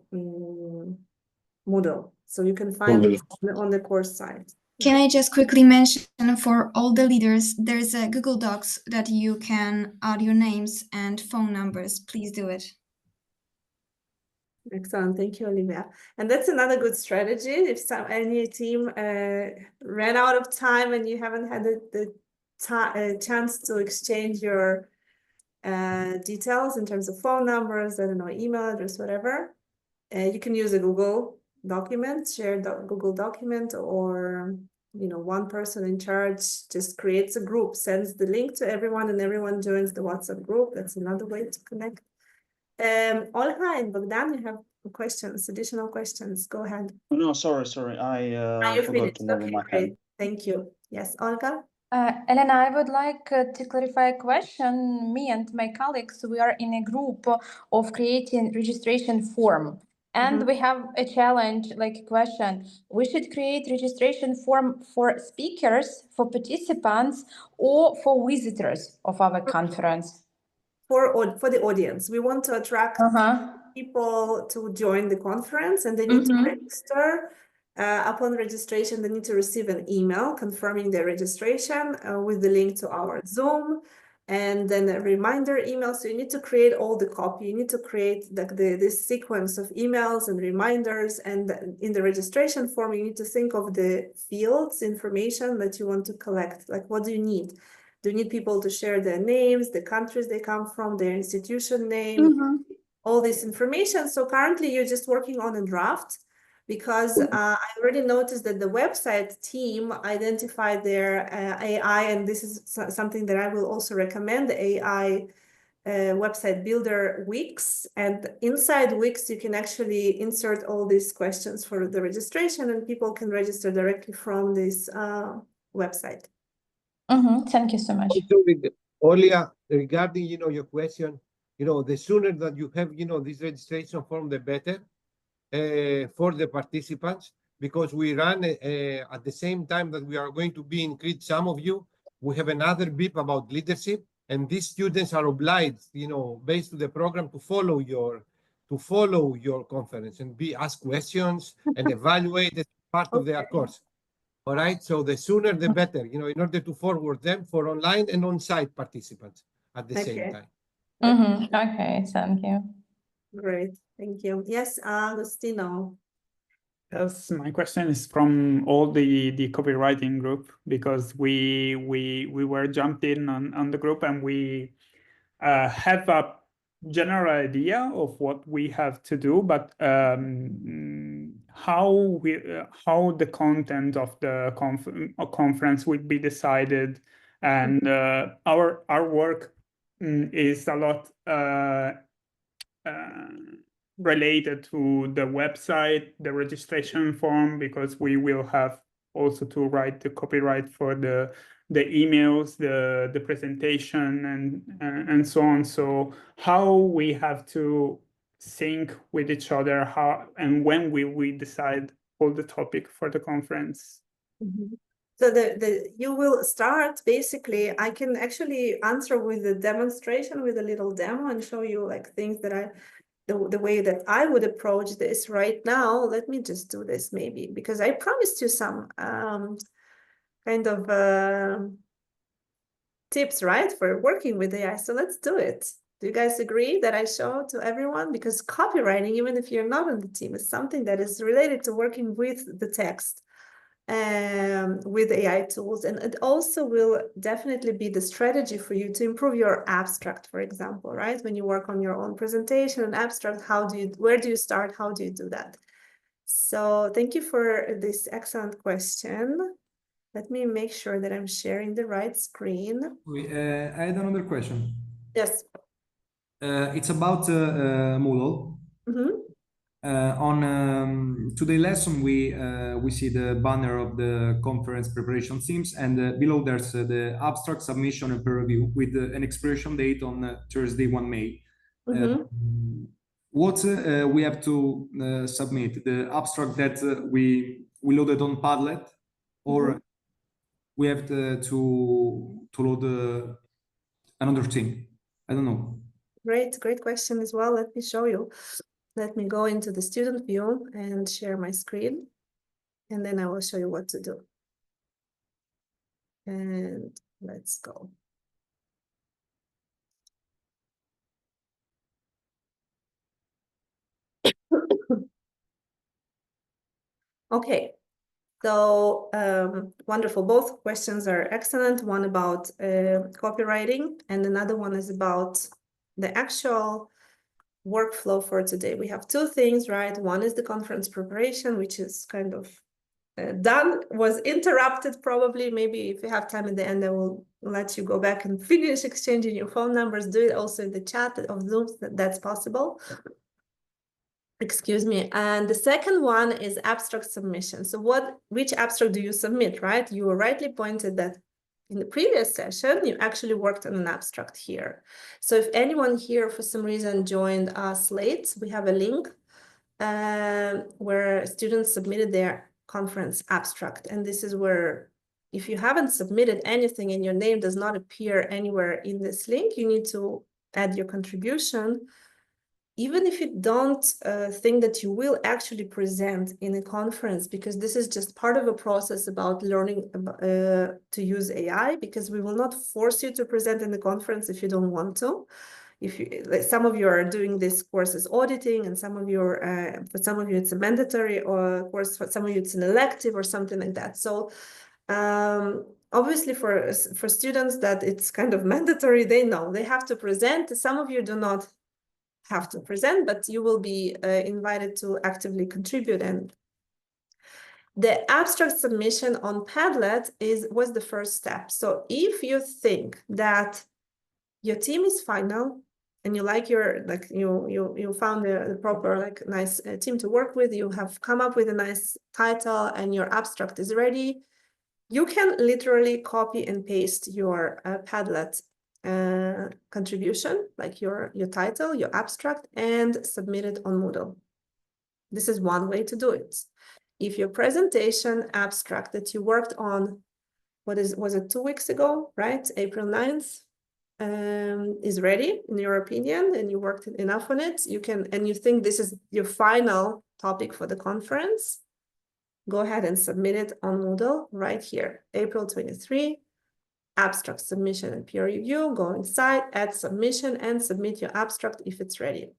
Moodle, so you can find it on the course site. Can I just quickly mention, for all the leaders, there's a Google Docs that you can add your names and phone numbers. Please do it. Excellent, thank you, Olivia. And that's another good strategy. If any team ran out of time and you haven't had the chance to exchange your details in terms of phone numbers, I don't know, email address, whatever, you can use a Google document, shared Google document, or one person in charge just creates a group, sends the link to everyone, and everyone joins the WhatsApp group. That's another way to connect. Olga and Bogdan, you have questions, additional questions. Go ahead. No, sorry. I You forgot finished. to move Okay, my great. hand. Thank you. Yes, Olga? Elena, I would like to clarify a question. Me and my colleagues, we are in a group of creating registration form. And we have a challenge, like a question. We should create registration form for speakers, for participants, or for visitors of our conference. For the audience. We want to attract people to join the conference, and they need to register. Upon registration, they need to receive an email confirming their registration with the link to our Zoom, and then a reminder email. So you need to create all the copy. You need to create this sequence of emails and reminders. And in the registration form, you need to think of the fields, information that you want to collect. Like, what do you need? Do you need people to share their names, the countries they come from, their institution name, all this information? So currently you're just working on a draft, because I already noticed that the website team identified their AI, and this is something that I will also recommend, the AI website builder Wix. And inside Wix, you can actually insert all these questions for the registration, and people can register directly from this website. Thank you so much. Olia, regarding your question, the sooner that you have this registration form, the better for the participants, because we run at the same time that we are going to be in Crete. Some of you, we have another BIP about leadership, and these students are obliged, based on the program, to follow your conference and ask questions and evaluate as part of their course. All right, so the sooner the better, in order to forward them for online and on-site participants at the same time. Okay, thank you. Great, thank you. Yes, Agostino. Yes, my question is from all the copywriting group, because we were jumped in on the group, and we have a general idea of what we have to do, but how the content of the conference will be decided, and our work is a lot related to the website, the registration form, because we will have also to write the copyright for the emails, the presentation, and so on. So how we have to sync with each other, how and when will we decide all the topic for the conference? So you will start, basically, I can actually answer with a demonstration, with a little demo, and show you like things that the way that I would approach this right now. Let me just do this maybe, because I promised you some kind of tips, right, for working with AI. So let's do it. Do you guys agree that I show to everyone? Because copywriting, even if you're not on the team, is something that is related to working with the text, with AI tools. And it also will definitely be the strategy for you to improve your abstract, for example, right? When you work on your own presentation and abstract, where do you start? How do you do that? So thank you for this excellent question. Let me make sure that I'm sharing the right screen. I had another question. Yes. It's about Moodle. On today's lesson, we see the banner of the conference preparation themes, and below there's the abstract submission and peer review with an expiration date on Thursday, 1 May. What we have to submit? The abstract that we loaded on Padlet, or we have to load another thing? I don't know. Great question as well. Let me show you. Let me go into the student view and share my screen, and then I will show you what to do. And let's go. Okay, so wonderful. Both questions are excellent. One about copywriting, and another one is about the actual workflow for today. We have two things, right? One is the conference preparation, which is kind of done, was interrupted probably. Maybe if you have time at the end, I will let you go back and finish exchanging your phone numbers. Do it also in the chat of Zoom, that's possible. Excuse me. And the second one is abstract submission. So which abstract do you submit, right? You rightly pointed that in the previous session, you actually worked on an abstract here. So if anyone here for some reason joined us late, we have a link where students submitted their conference abstract. And this is where, if you haven't submitted anything and your name does not appear anywhere in this link, you need to add your contribution. Even if you don't think that you will actually present in a conference, because this is just part of a process about learning to use AI, because we will not force you to present in the conference if you don't want to. If you, like, some of you are doing this course as auditing, and some of you are, for some of you it's a mandatory or course, for some of you it's an elective or something like that. So obviously for students that it's kind of mandatory, they know they have to present. Some of you do not have to present, but you will be invited to actively contribute. And the abstract submission on Padlet was the first step. So if you think that your team is final and you like your, like you found the proper, like, nice team to work with, you have come up with a nice title and your abstract is ready, you can literally copy and paste your Padlet contribution, like your title, your abstract, and submit it on Moodle. This is one way to do it. If your presentation abstract that you worked on, was it 2 weeks ago, right? April 9th, is ready, in your opinion, and you worked enough on it, you can, and you think this is your final topic for the conference, go ahead and submit it on Moodle right here, April 23. Abstract submission and peer review, go inside, add submission, and submit your abstract if it's ready.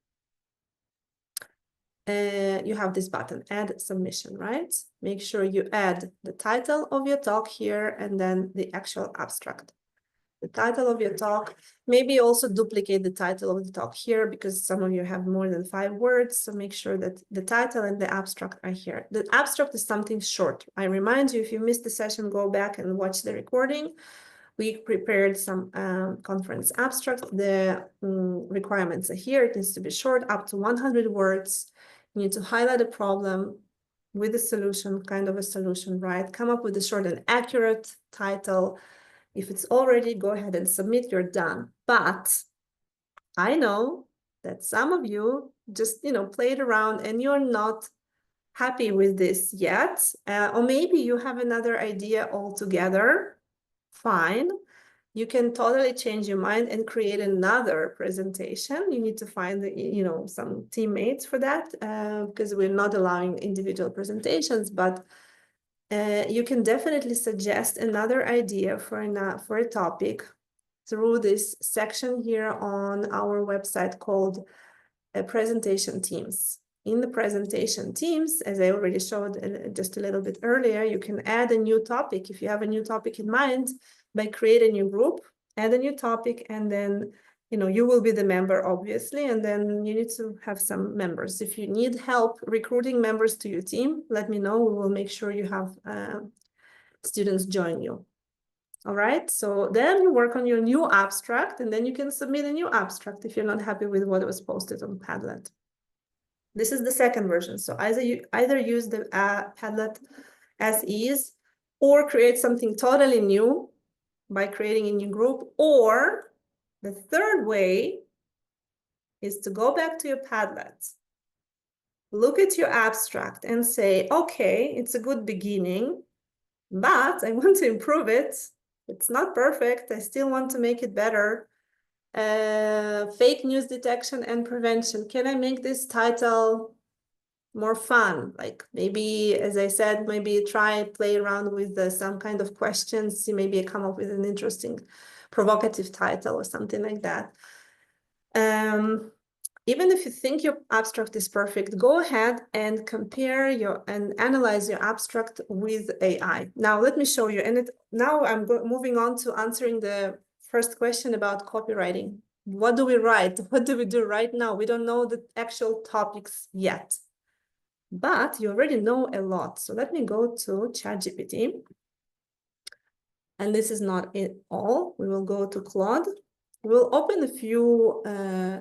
You have this button, add submission, right? Make sure you add the title of your talk here and then the actual abstract. The title of your talk, maybe also duplicate the title of the talk here because some of you have more than 5 words. So make sure that the title and the abstract are here. The abstract is something short. I remind you, if you missed the session, go back and watch the recording. We prepared some conference abstract. The requirements are here. It needs to be short, up to 100 words. You need to highlight a problem with a solution, kind of a solution, right? Come up with a short and accurate title. If it's all ready, go ahead and submit, you're done. But I know that some of you just, played around and you're not happy with this yet. Or maybe you have another idea altogether. Fine. You can totally change your mind and create another presentation. You need to find, some teammates for that because we're not allowing individual presentations, but you can definitely suggest another idea for a topic through this section here on our website called Presentation Teams. In the presentation teams, as I already showed just a little bit earlier, you can add a new topic. If you have a new topic in mind, by create a new group, add a new topic, and then you will be the member, obviously, and then you need to have some members. If you need help recruiting members to your team, let me know. We will make sure you have students join you. All right, so then you work on your new abstract, and then you can submit a new abstract if you're not happy with what was posted on Padlet. This is the second version. So either use the Padlet as is, or create something totally new by creating a new group, or the third way is to go back to your Padlet, look at your abstract and say, okay, it's a good beginning, but I want to improve it. It's not perfect. I still want to make it better. Fake news detection and prevention. Can I make this title more fun? Like maybe, as I said, maybe play around with some kind of questions. See, maybe come up with an interesting, provocative title or something like that. even if you think your abstract is perfect, go ahead and compare and analyze your abstract with AI. Now, let me show you. And now I'm moving on to answering the first question about copywriting. What do we write? What do we do right now? We don't know the actual topics yet, but you already know a lot. So let me go to ChatGPT. And this is not it all. We will go to Claude. We'll open a few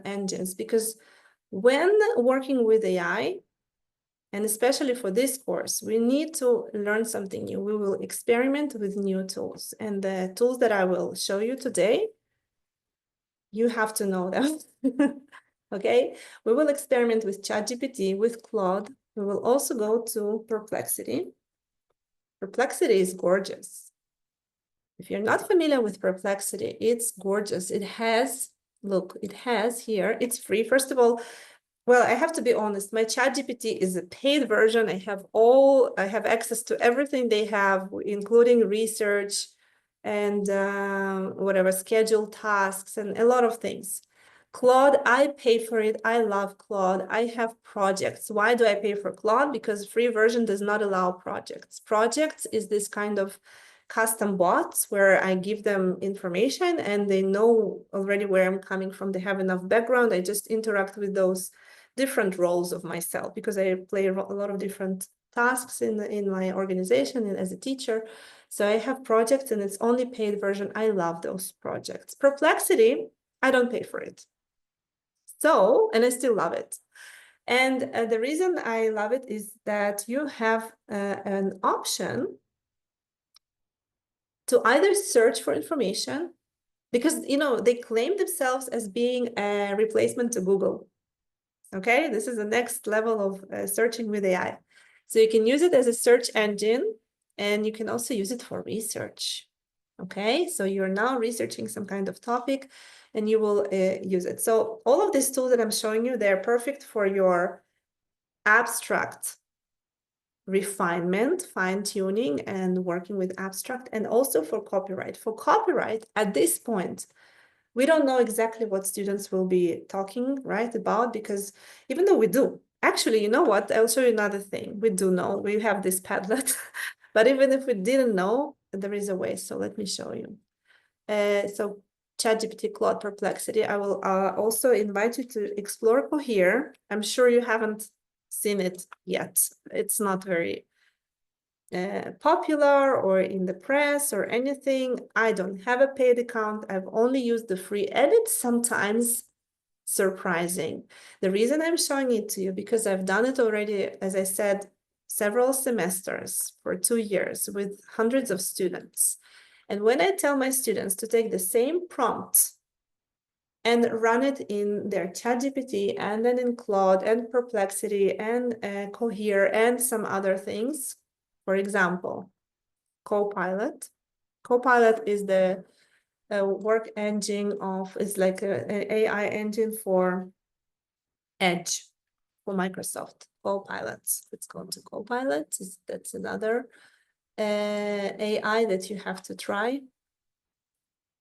engines, because when working with AI, and especially for this course, we need to learn something new. We will experiment with new tools. And the tools that I will show you today, you have to know them. Okay? We will experiment with ChatGPT, with Claude. We will also go to Perplexity. Perplexity is gorgeous. If you're not familiar with Perplexity, it's gorgeous. It has, look, it has here, it's free. First of all, well, I have to be honest, my ChatGPT is a paid version. I have access to everything they have, including research and whatever, scheduled tasks and a lot of things. Claude, I pay for it. I love Claude. I have projects. Why do I pay for Claude? Because free version does not allow projects. Projects is this kind of custom bots where I give them information and they know already where I'm coming from. They have enough background. I just interact with those different roles of myself, because I play a lot of different tasks in my organization and as a teacher. So I have projects and it's only paid version. I love those projects. Perplexity, I don't pay for it. So, and I still love it. And the reason I love it is that you have an option to either search for information, because, you know, they claim themselves as being a replacement to Google. Okay, this is the next level of searching with AI. So you can use it as a search engine, and you can also use it for research. Okay, so you're now researching some kind of topic and you will use it. So all of these tools that I'm showing you, they're perfect for your abstract refinement, fine-tuning, and working with abstract, and also for copyright. For copyright, at this point, we don't know exactly what students will be talking, right, about, because even though we do, actually, you know what, I'll show you another thing. We do know, we have this Padlet, but even if we didn't know, there is a way. So let me show you. So ChatGPT, Claude, Perplexity. I will also invite you to explore Cohere. I'm sure you haven't seen it yet. It's not very popular or in the press or anything. I don't have a paid account. I've only used the free, and it's sometimes surprising. The reason I'm showing it to you, because I've done it already, as I said, several semesters for 2 years with hundreds of students. And when I tell my students to take the same prompt and run it in their ChatGPT and then in Claude and Perplexity and Cohere and some other things, for example, Copilot. Copilot is the work engine of, it's like an AI engine for Edge, for Microsoft. Copilot. Let's go to Copilot. That's another AI that you have to try.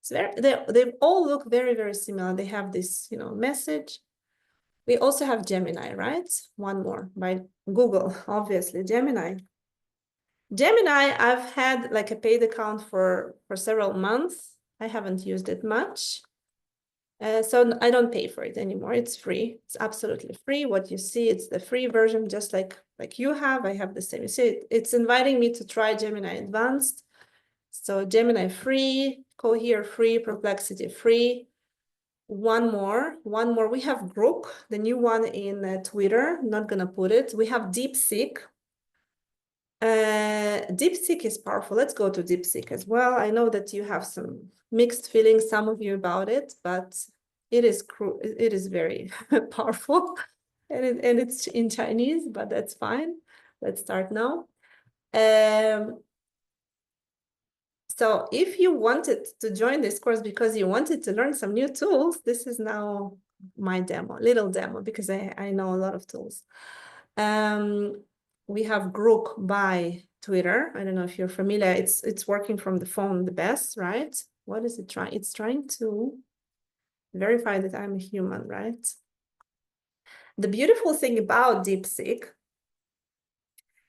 It's they all look very, very similar. They have this, you know, message. We also have Gemini, right? One more by Google, obviously, Gemini. Gemini, I've had like a paid account for several months. I haven't used it much. So I don't pay for it anymore. It's free. It's absolutely free. What you see, it's the free version, just like you have. I have the same. You see, it's inviting me to try Gemini Advanced. So Gemini free, Cohere free, Perplexity free. One more. We have Grok, the new one in Twitter. I'm not gonna put it. We have DeepSeek. DeepSeek is powerful. Let's go to DeepSeek as well. I know that you have some mixed feelings, some of you, about it, but it is very powerful, and it's in Chinese, but that's fine. Let's start now. So if you wanted to join this course because you wanted to learn some new tools, this is now my little demo, because I know a lot of tools. We have Grok by Twitter. I don't know if you're familiar. It's working from the phone the best, right? What is it trying? It's trying to verify that I'm a human, right? The beautiful thing about DeepSeek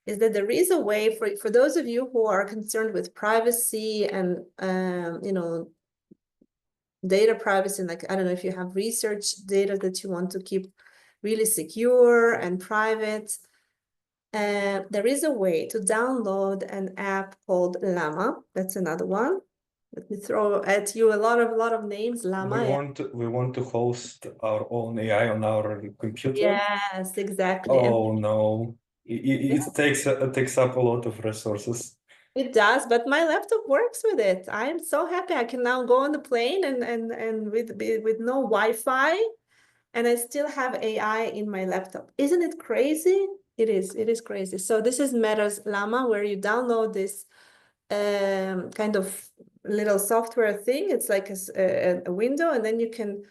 is that there is a way for those of you who are concerned with privacy and data privacy, like I don't know if you have research data that you want to keep really secure and private. There is a way to download an app called Llama. That's another one. Let me throw at you a lot of names. Llama. We want to host our own AI on our computer. Yes, exactly. Oh no, it takes up a lot of resources. It does, but my laptop works with it. I'm so happy. I can now go on the plane and with no Wi-Fi, and I still have AI in my laptop. Isn't it crazy? It is crazy. So this is Meta's Llama, where you download this kind of little software thing. It's like a window, and then you can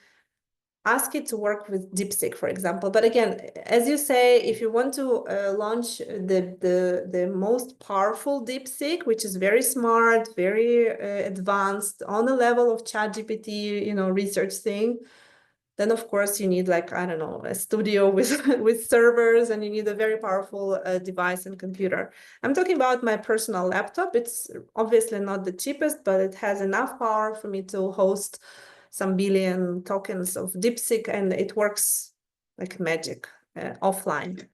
ask it to work with DeepSeek, for example. But again, as you say, if you want to launch the most powerful DeepSeek, which is very smart, very advanced, on the level of ChatGPT, research thing, then of course you need, like, I don't know, a studio with servers, and you need a very powerful device and computer. I'm talking about my personal laptop. It's obviously not the cheapest, but it has enough power for me to host some billion tokens of DeepSeek, and it works like magic offline.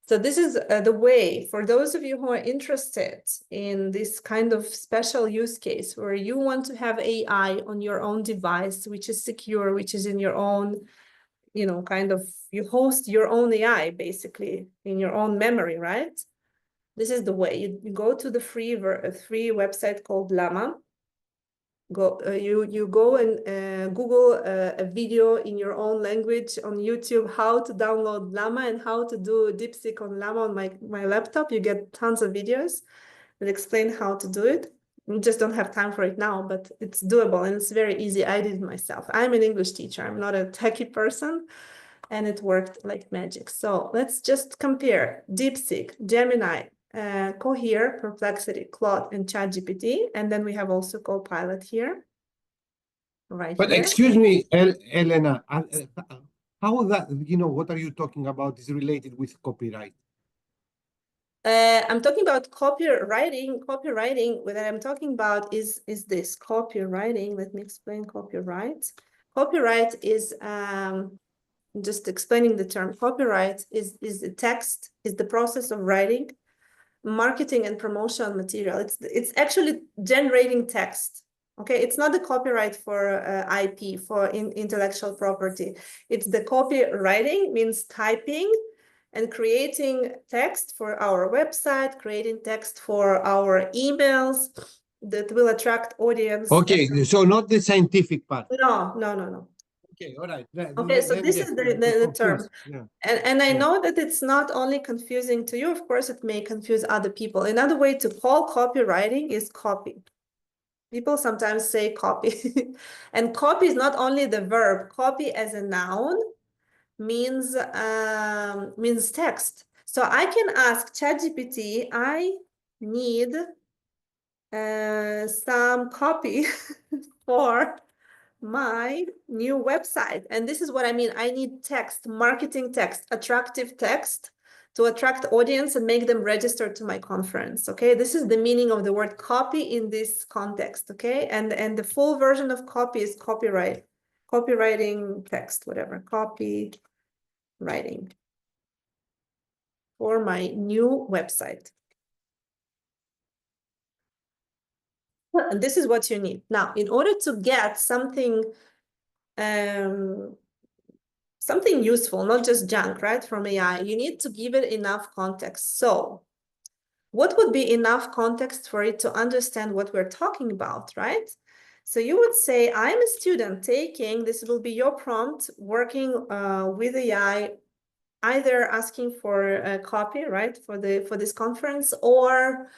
So this is the way for those of you who are interested in this kind of special use case where you want to have AI on your own device, which is secure, which is in your own, kind of, you host your own AI basically in your own memory, right? This is the way. You go to the free website called Llama. You go and Google a video in your own language on YouTube, how to download Llama and how to do DeepSeek on Llama on my laptop. You get tons of videos that explain how to do it. We just don't have time for it now, but it's doable and it's very easy. I did it myself. I'm an English teacher. I'm not a techie person, and it worked like magic. So let's just compare DeepSeek, Gemini, Cohere, Perplexity, Claude, and ChatGPT. And then we have also Copilot here. Right. But here. excuse me, Elena, how that, what are you talking about is related with copyright? I'm talking about copywriting. Copywriting, what I'm talking about is this copywriting. Let me explain copyright. Copyright is just explaining the term. Copyright is the text, is the process of writing marketing and promotional material. It's actually generating text. Okay, it's not the copyright for IP, for intellectual property. It's the copywriting, means typing and creating text for our website, creating text for our emails that will attract audience. Okay, so not the scientific part. No. Okay, all right. Okay, so this is the term. Yeah. And I know that it's not only confusing to you, of course, it may confuse other people. Another way to call copywriting is copy. People sometimes say copy. And copy is not only the verb. Copy as a noun means text. So I can ask ChatGPT, I need some copy for my new website. And this is what I mean. I need text, marketing text, attractive text to attract audience and make them register to my conference. Okay, this is the meaning of the word copy in this context. Okay, and the full version of copy is copywriting text, whatever, copywriting for my new website. And this is what you need. Now, in order to get something useful, not just junk, right, from AI, you need to give it enough context. So what would be enough context for it to understand what we're talking about, right? So you would say, I'm a student taking, this will be your prompt, working with AI, either asking for a copy, right, for this conference, or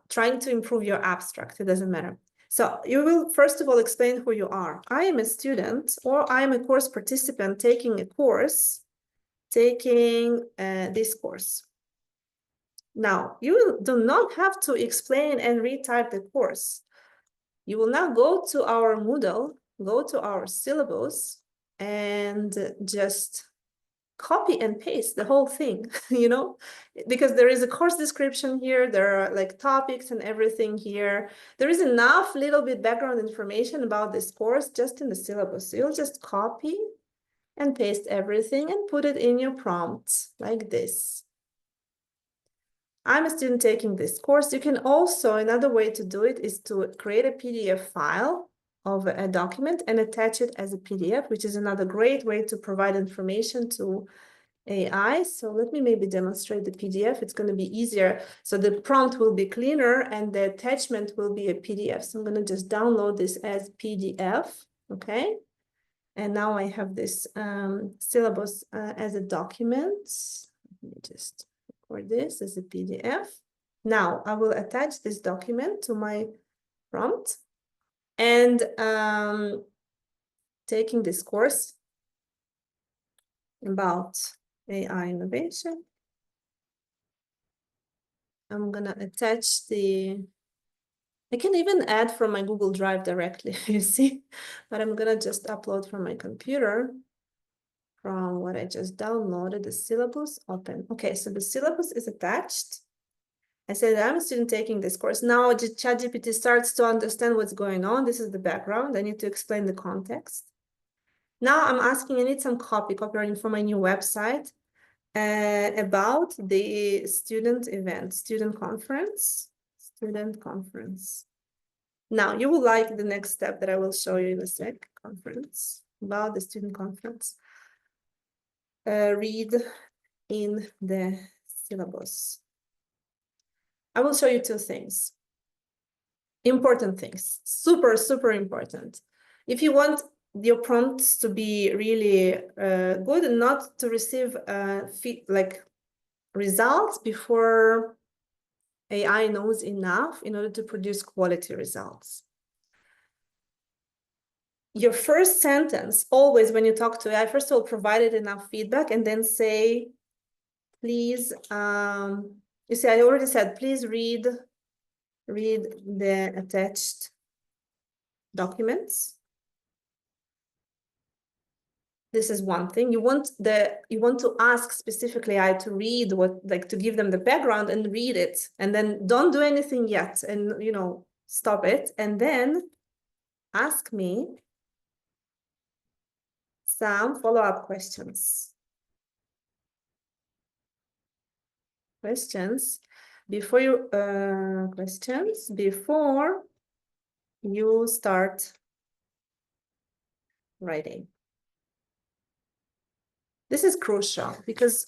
trying to improve your abstract. It doesn't matter. So you will first of all explain who you are. I am a student, or I am a course participant taking a course, this course. Now, you do not have to explain and retype the course. You will now go to our Moodle, go to our syllabus, and just copy and paste the whole thing, you know, because there is a course description here, there are like topics and everything here. There is enough little bit background information about this course just in the syllabus. So you'll just copy and paste everything and put it in your prompt like this. I'm a student taking this course. You can also, another way to do it is to create a PDF file of a document and attach it as a PDF, which is another great way to provide information to AI. So let me maybe demonstrate the PDF. It's going to be easier. So the prompt will be cleaner and the attachment will be a PDF. So I'm going to just download this as PDF. Okay. And now I have this syllabus as a document. Let me just record this as a PDF. Now I will attach this document to my prompt. And taking this course about AI innovation, I'm gonna attach I can even add from my Google Drive directly, you see, but I'm gonna just upload from my computer from what I just downloaded, the syllabus open. Okay, so the syllabus is attached. I said, I'm a student taking this course. Now ChatGPT starts to understand what's going on. This is the background. I need to explain the context. Now I'm asking, I need some copywriting for my new website about the student event, student conference. Now you will like the next step that I will show you in a sec, conference, about the student conference. Read in the syllabus. I will show you two things. Important things, super, super important. If you want your prompts to be really good and not to receive results before AI knows enough in order to produce quality results. Your first sentence, always when you talk to AI, first of all, provide it enough feedback and then say, please, you see, I already said, please read the attached documents. This is one thing. You want to ask specifically AI to read to give them the background and read it, and then don't do anything yet, and stop it, and then ask me some follow-up questions. Before you start writing. This is crucial because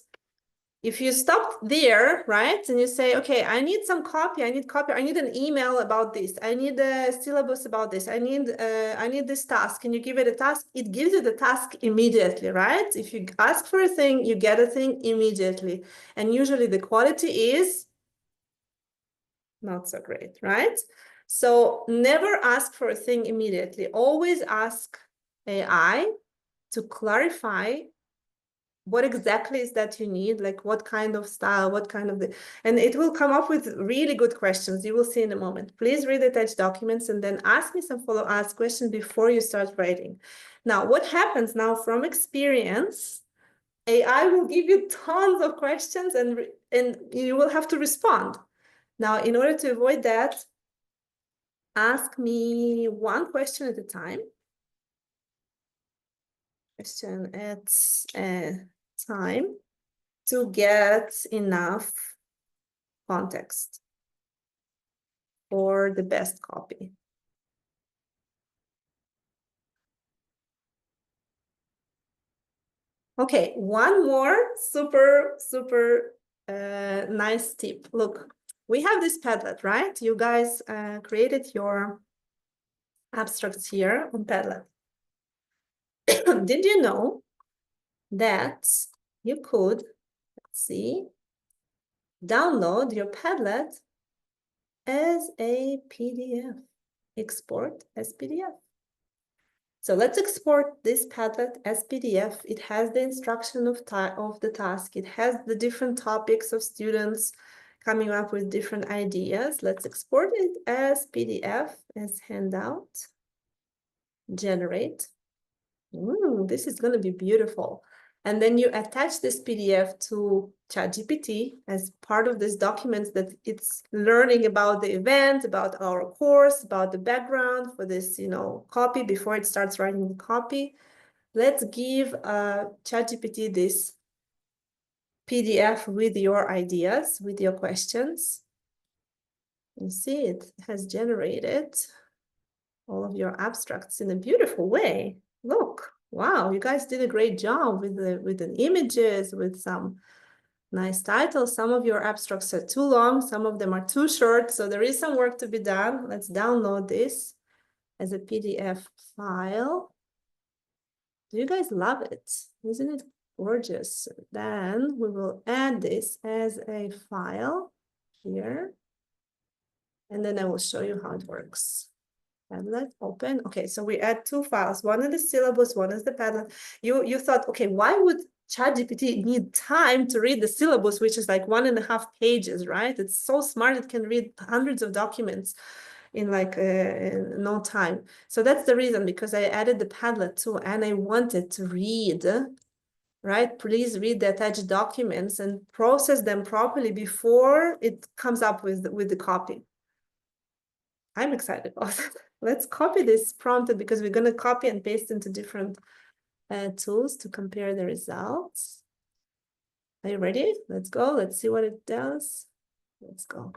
if you stop there, right, and you say, okay, I need some copy, I need an email about this, I need a syllabus about this, I need this task. Can you give it a task? It gives you the task immediately, right? If you ask for a thing, you get a thing immediately. And usually the quality is not so great, right? So never ask for a thing immediately. Always ask AI to clarify what exactly is that you need, like what kind of style, what kind of and it will come up with really good questions. You will see in a moment. Please read the attached documents and then ask me some follow-up questions before you start writing. Now, what happens now from experience, AI will give you tons of questions and you will have to respond. Now, in order to avoid that, ask me one question at a time. Question at a time to get enough context for the best copy. Okay, one more super, super nice tip. Look, we have this Padlet, right? You guys created your abstracts here on Padlet. Did you know that you could, let's see, download your Padlet as a PDF, export as PDF. So let's export this Padlet as PDF. It has the instruction of the task. It has the different topics of students coming up with different ideas. Let's export it as PDF, as handout, generate. This is going to be beautiful. And then you attach this PDF to ChatGPT as part of this document that it's learning about the event, about our course, about the background for this, copy before it starts writing the copy. Let's give ChatGPT this PDF with your ideas, with your questions. You see, it has generated all of your abstracts in a beautiful way. Look, wow, you guys did a great job with the images, with some nice titles. Some of your abstracts are too long, some of them are too short, so there is some work to be done. Let's download this as a PDF file. Do you guys love it? Isn't it gorgeous? Then we will add this as a file here. And then I will show you how it works. Padlet, open. Okay, so we add two files. One is the syllabus, one is the Padlet. You thought, okay, why would ChatGPT need time to read the syllabus, which is like 1.5 pages, right? It's so smart, it can read hundreds of documents in like no time. So that's the reason, because I added the Padlet too, and I wanted to read, right? Please read the attached documents and process them properly before it comes up with the copy. I'm excited about it. Let's copy this prompt because we're going to copy and paste into different tools to compare the results. Are you ready? Let's go. Let's see what it does. Let's go.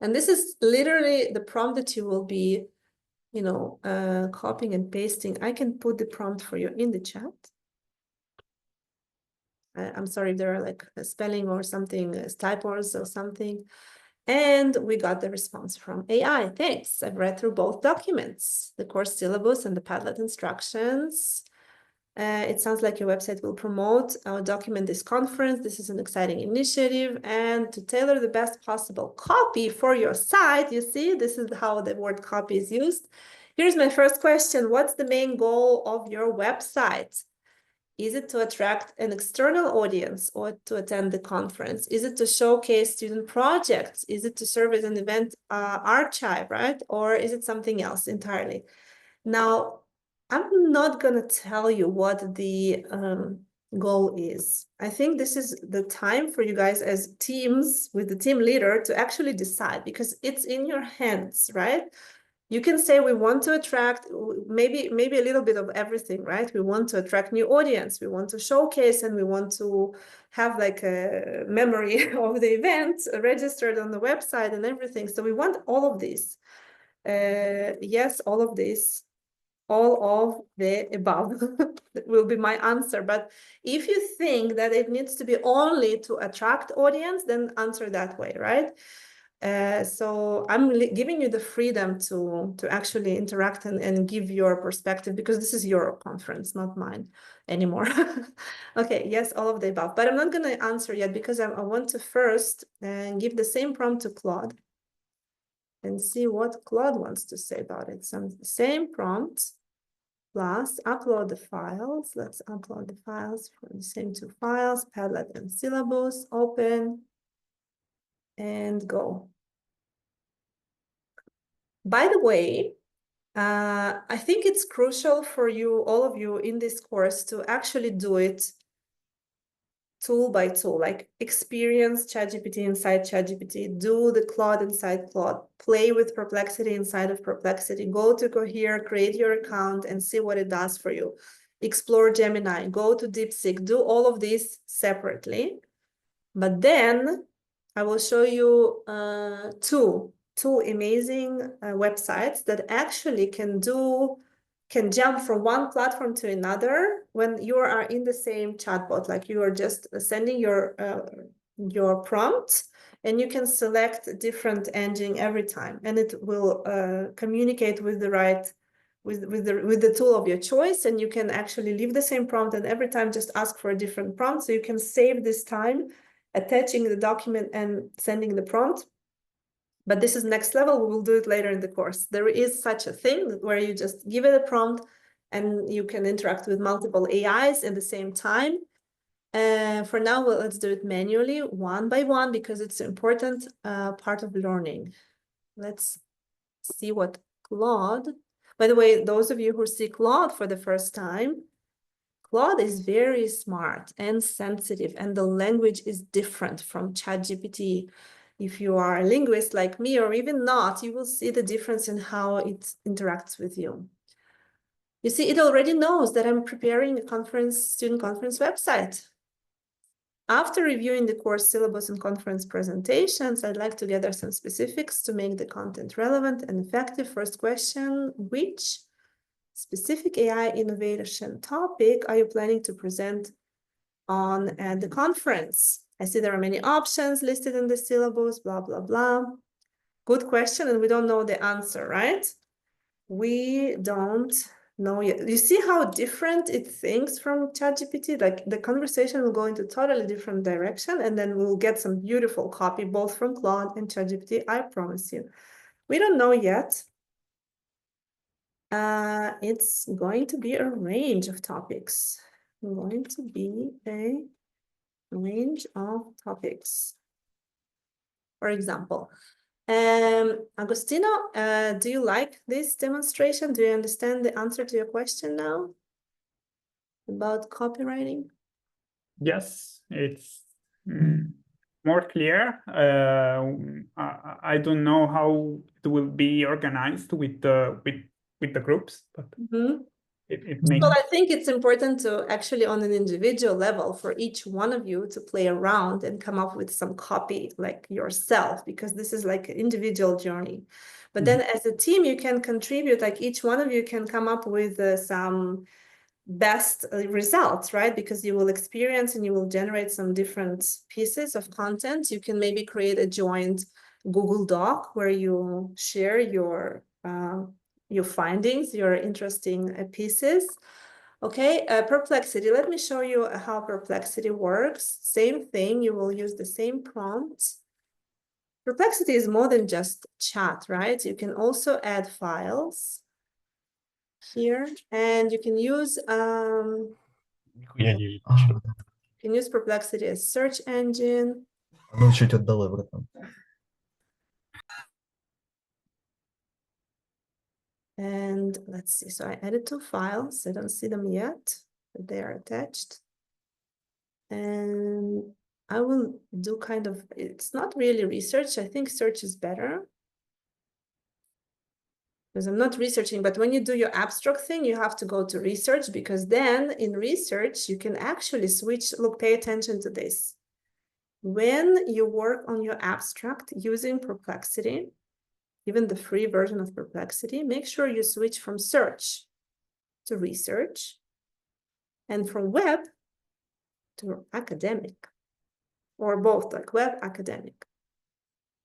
And this is literally the prompt that you will be, copying and pasting. I can put the prompt for you in the chat. I'm sorry if there are like a spelling or something, typos or something. And we got the response from AI. Thanks. I've read through both documents, the course syllabus and the Padlet instructions. It sounds like your website will promote or document this conference. This is an exciting initiative. And to tailor the best possible copy for your site, you see, this is how the word copy is used. Here's my first question. What's the main goal of your website? Is it to attract an external audience or to attend the conference? Is it to showcase student projects? Is it to serve as an event archive, right? Or is it something else entirely? Now, I'm not going to tell you what the goal is. I think this is the time for you guys as teams with the team leader to actually decide, because it's in your hands, right? You can say we want to attract maybe a little bit of everything, right? We want to attract new audience. We want to showcase, and we want to have like a memory of the event registered on the website and everything. So we want all of this. Yes, all of this, all of the above will be my answer. But if you think that it needs to be only to attract audience, then answer that way, right? So I'm giving you the freedom to actually interact and give your perspective, because this is your conference, not mine anymore. Okay, yes, all of the above. But I'm not going to answer yet, because I want to first give the same prompt to Claude and see what Claude wants to say about it. So same prompt plus upload the files. Let's upload the files for the same two files, Padlet and syllabus, open. And go. By the way, I think it's crucial for you, all of you in this course, to actually do it tool by tool, like experience ChatGPT inside ChatGPT, do the Claude inside Claude, play with Perplexity inside of Perplexity, go to Cohere, create your account and see what it does for you. Explore Gemini, go to DeepSeek, do all of these separately. But then I will show you two amazing websites that actually can jump from one platform to another when you are in the same chatbot. Like you are just sending your prompt, and you can select different engine every time, and it will communicate with the right with the tool of your choice. And you can actually leave the same prompt and every time just ask for a different prompt, so you can save this time attaching the document and sending the prompt. But this is next level. We will do it later in the course. There is such a thing where you just give it a prompt and you can interact with multiple AIs at the same time. For now, let's do it manually, one by one, because it's an important part of learning. Let's see what Claude. By the way, those of you who see Claude for the first time, Claude is very smart and sensitive, and the language is different from ChatGPT. If you are a linguist like me, or even not, you will see the difference in how it interacts with you. You see, it already knows that I'm preparing a student conference website. After reviewing the course syllabus and conference presentations, I'd like to gather some specifics to make the content relevant and effective. First question, which specific AI innovation topic are you planning to present on at the conference? I see there are many options listed in the syllabus, blah, blah, blah. Good question, and we don't know the answer, right? We don't know yet. You see how different it thinks from ChatGPT? Like the conversation will go into totally different direction, and then we'll get some beautiful copy, both from Claude and ChatGPT, I promise you. We don't know yet. It's going to be a range of topics. Going to be a range of topics. For example, Agostino, do you like this demonstration? Do you understand the answer to your question now about copywriting? Yes, it's more clear. I don't know how it will be organized with the groups, but it makes. Well, I think it's important to actually, on an individual level, for each one of you to play around and come up with some copy like yourself, because this is like an individual journey. But then as a team, you can contribute, like each one of you can come up with some best results, right? Because you will experience and you will generate some different pieces of content. You can maybe create a joint Google Doc where you share your findings, your interesting pieces. Okay, Perplexity. Let me show you how Perplexity works. Same thing, you will use the same prompt. Perplexity is more than just chat, right? You can also add files here, and you can use Perplexity as search engine. And let's see, so I added 2 files. I don't see them yet, but they are attached. And I will do kind of, it's not really research. I think search is better, because I'm not researching, but when you do your abstract thing, you have to go to research, because then in research, you can actually switch. Look, pay attention to this. When you work on your abstract using Perplexity, even the free version of Perplexity, make sure you switch from search to research and from web to academic, or both, like web, academic.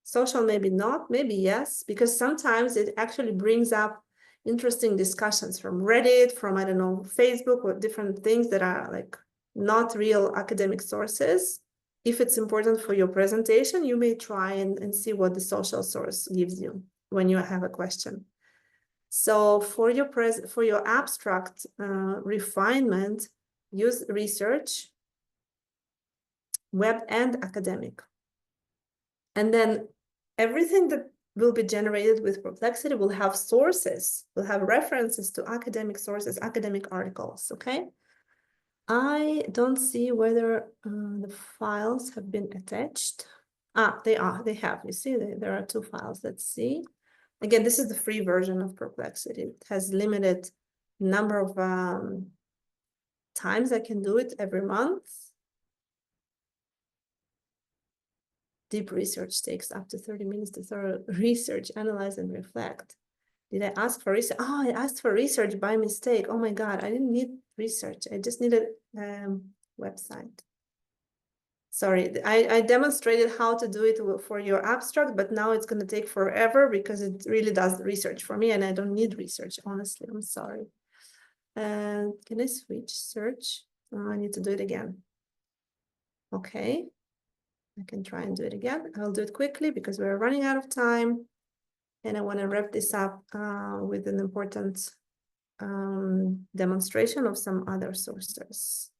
Social, maybe not, maybe yes, because sometimes it actually brings up interesting discussions from Reddit, from, I don't know, Facebook, or different things that are like not real academic sources. If it's important for your presentation, you may try and see what the social source gives you when you have a question. So for your abstract refinement, use research, web, and academic. And then everything that will be generated with Perplexity will have sources, will have references to academic sources, academic articles, okay? I don't see whether the files have been attached. They have, you see, there are 2 files, let's see. Again, this is the free version of Perplexity. It has limited number of times I can do it every month. Deep research takes up to 30 minutes to thorough research, analyze, and reflect. Did I ask for research? Oh, I asked for research by mistake. Oh my God, I didn't need research. I just needed website. Sorry, I demonstrated how to do it for your abstract, but now it's going to take forever because it really does research for me, and I don't need research, honestly. I'm sorry. Can I switch search? Oh, I need to do it again. Okay, I can try and do it again. I'll do it quickly because we're running out of time, and I want to wrap this up with an important demonstration of some other sources.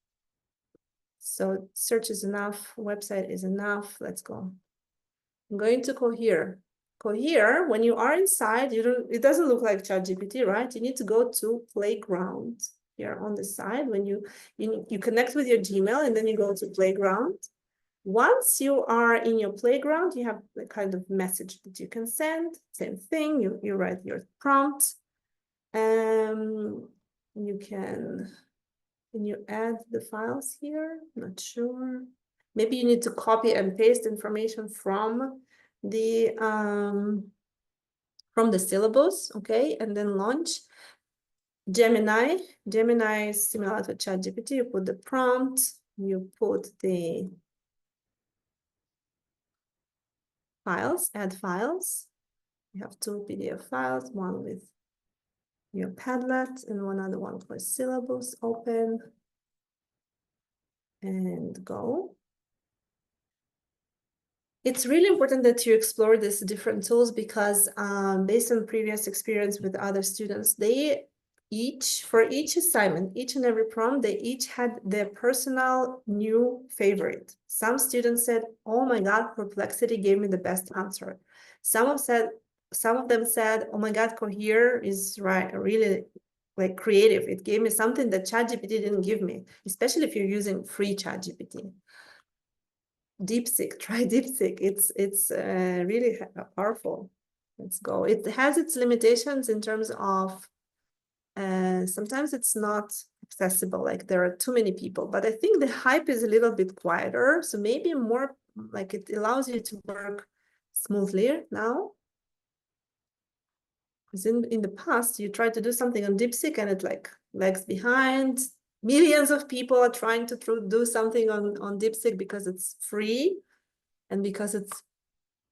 So search is enough, website is enough. Let's go. I'm going to go here Cohere, when you are inside, it doesn't look like ChatGPT, right? You need to go to Playground here on the side. When you connect with your Gmail and then you go to Playground. Once you are in your Playground, you have the kind of message that you can send. Same thing, you write your prompt. You can you add the files here? Not sure. Maybe you need to copy and paste information from the syllabus, okay, and then launch. Gemini is similar to ChatGPT. You put the prompt, you put the files, add files. You have 2 PDF files, one with your Padlet and one other one for syllabus. Open and go. It's really important that you explore these different tools because based on previous experience with other students, for each assignment, each and every prompt, they each had their personal new favorite. Some students said, oh my God, Perplexity gave me the best answer. Some of them said, oh my God, Cohere is really like creative. It gave me something that ChatGPT didn't give me, especially if you're using free ChatGPT. DeepSeek, try DeepSeek. It's really powerful. Let's go. It has its limitations in terms of sometimes it's not accessible, like there are too many people, but I think the hype is a little bit quieter, so maybe more like it allows you to work smoothly now. Because in the past, you tried to do something on DeepSeek and it like lags behind. Millions of people are trying to do something on DeepSeek because it's free and because it's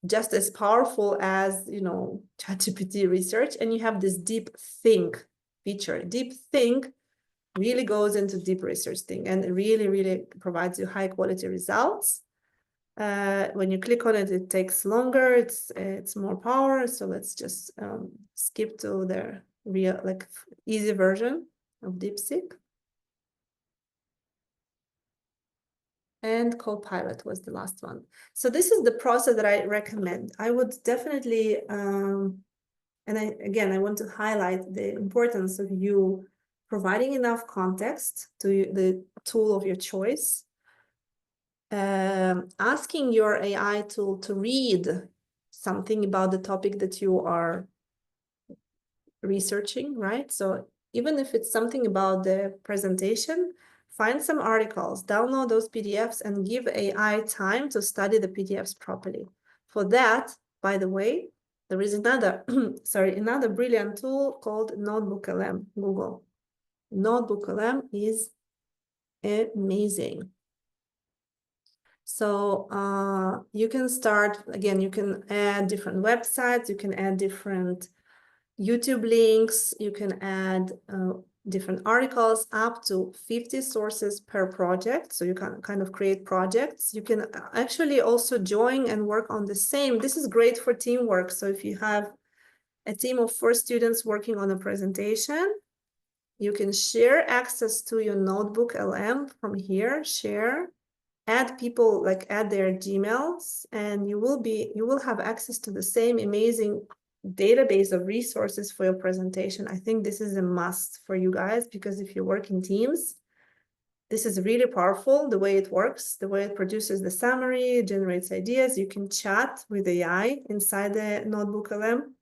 just as powerful as, ChatGPT research. And you have this deep think feature. Deep think really goes into deep research thing and really, really provides you high quality results. When you click on it, it takes longer. It's more power. So let's just skip to the real, easy version of DeepSeek. And Copilot was the last one. So this is the process that I recommend. I would definitely, and I want to highlight the importance of you providing enough context to the tool of your choice, asking your AI tool to read something about the topic that you are researching, right? So even if it's something about the presentation, find some articles, download those PDFs and give AI time to study the PDFs properly. For that, by the way, there is another, another brilliant tool called NotebookLM, Google. NotebookLM is amazing. So you can start, again, you can add different websites, you can add different YouTube links, you can add different articles, up to 50 sources per project. So you can kind of create projects. You can actually also join and work on the same. This is great for teamwork. So if you have a team of 4 students working on a presentation, you can share access to your notebook LM from here, share, add people, add their Gmails, and you will have access to the same amazing database of resources for your presentation. I think this is a must for you guys, because if you work in teams, this is really powerful, the way it works, the way it produces the summary, generates ideas. You can chat with AI inside the notebook LM.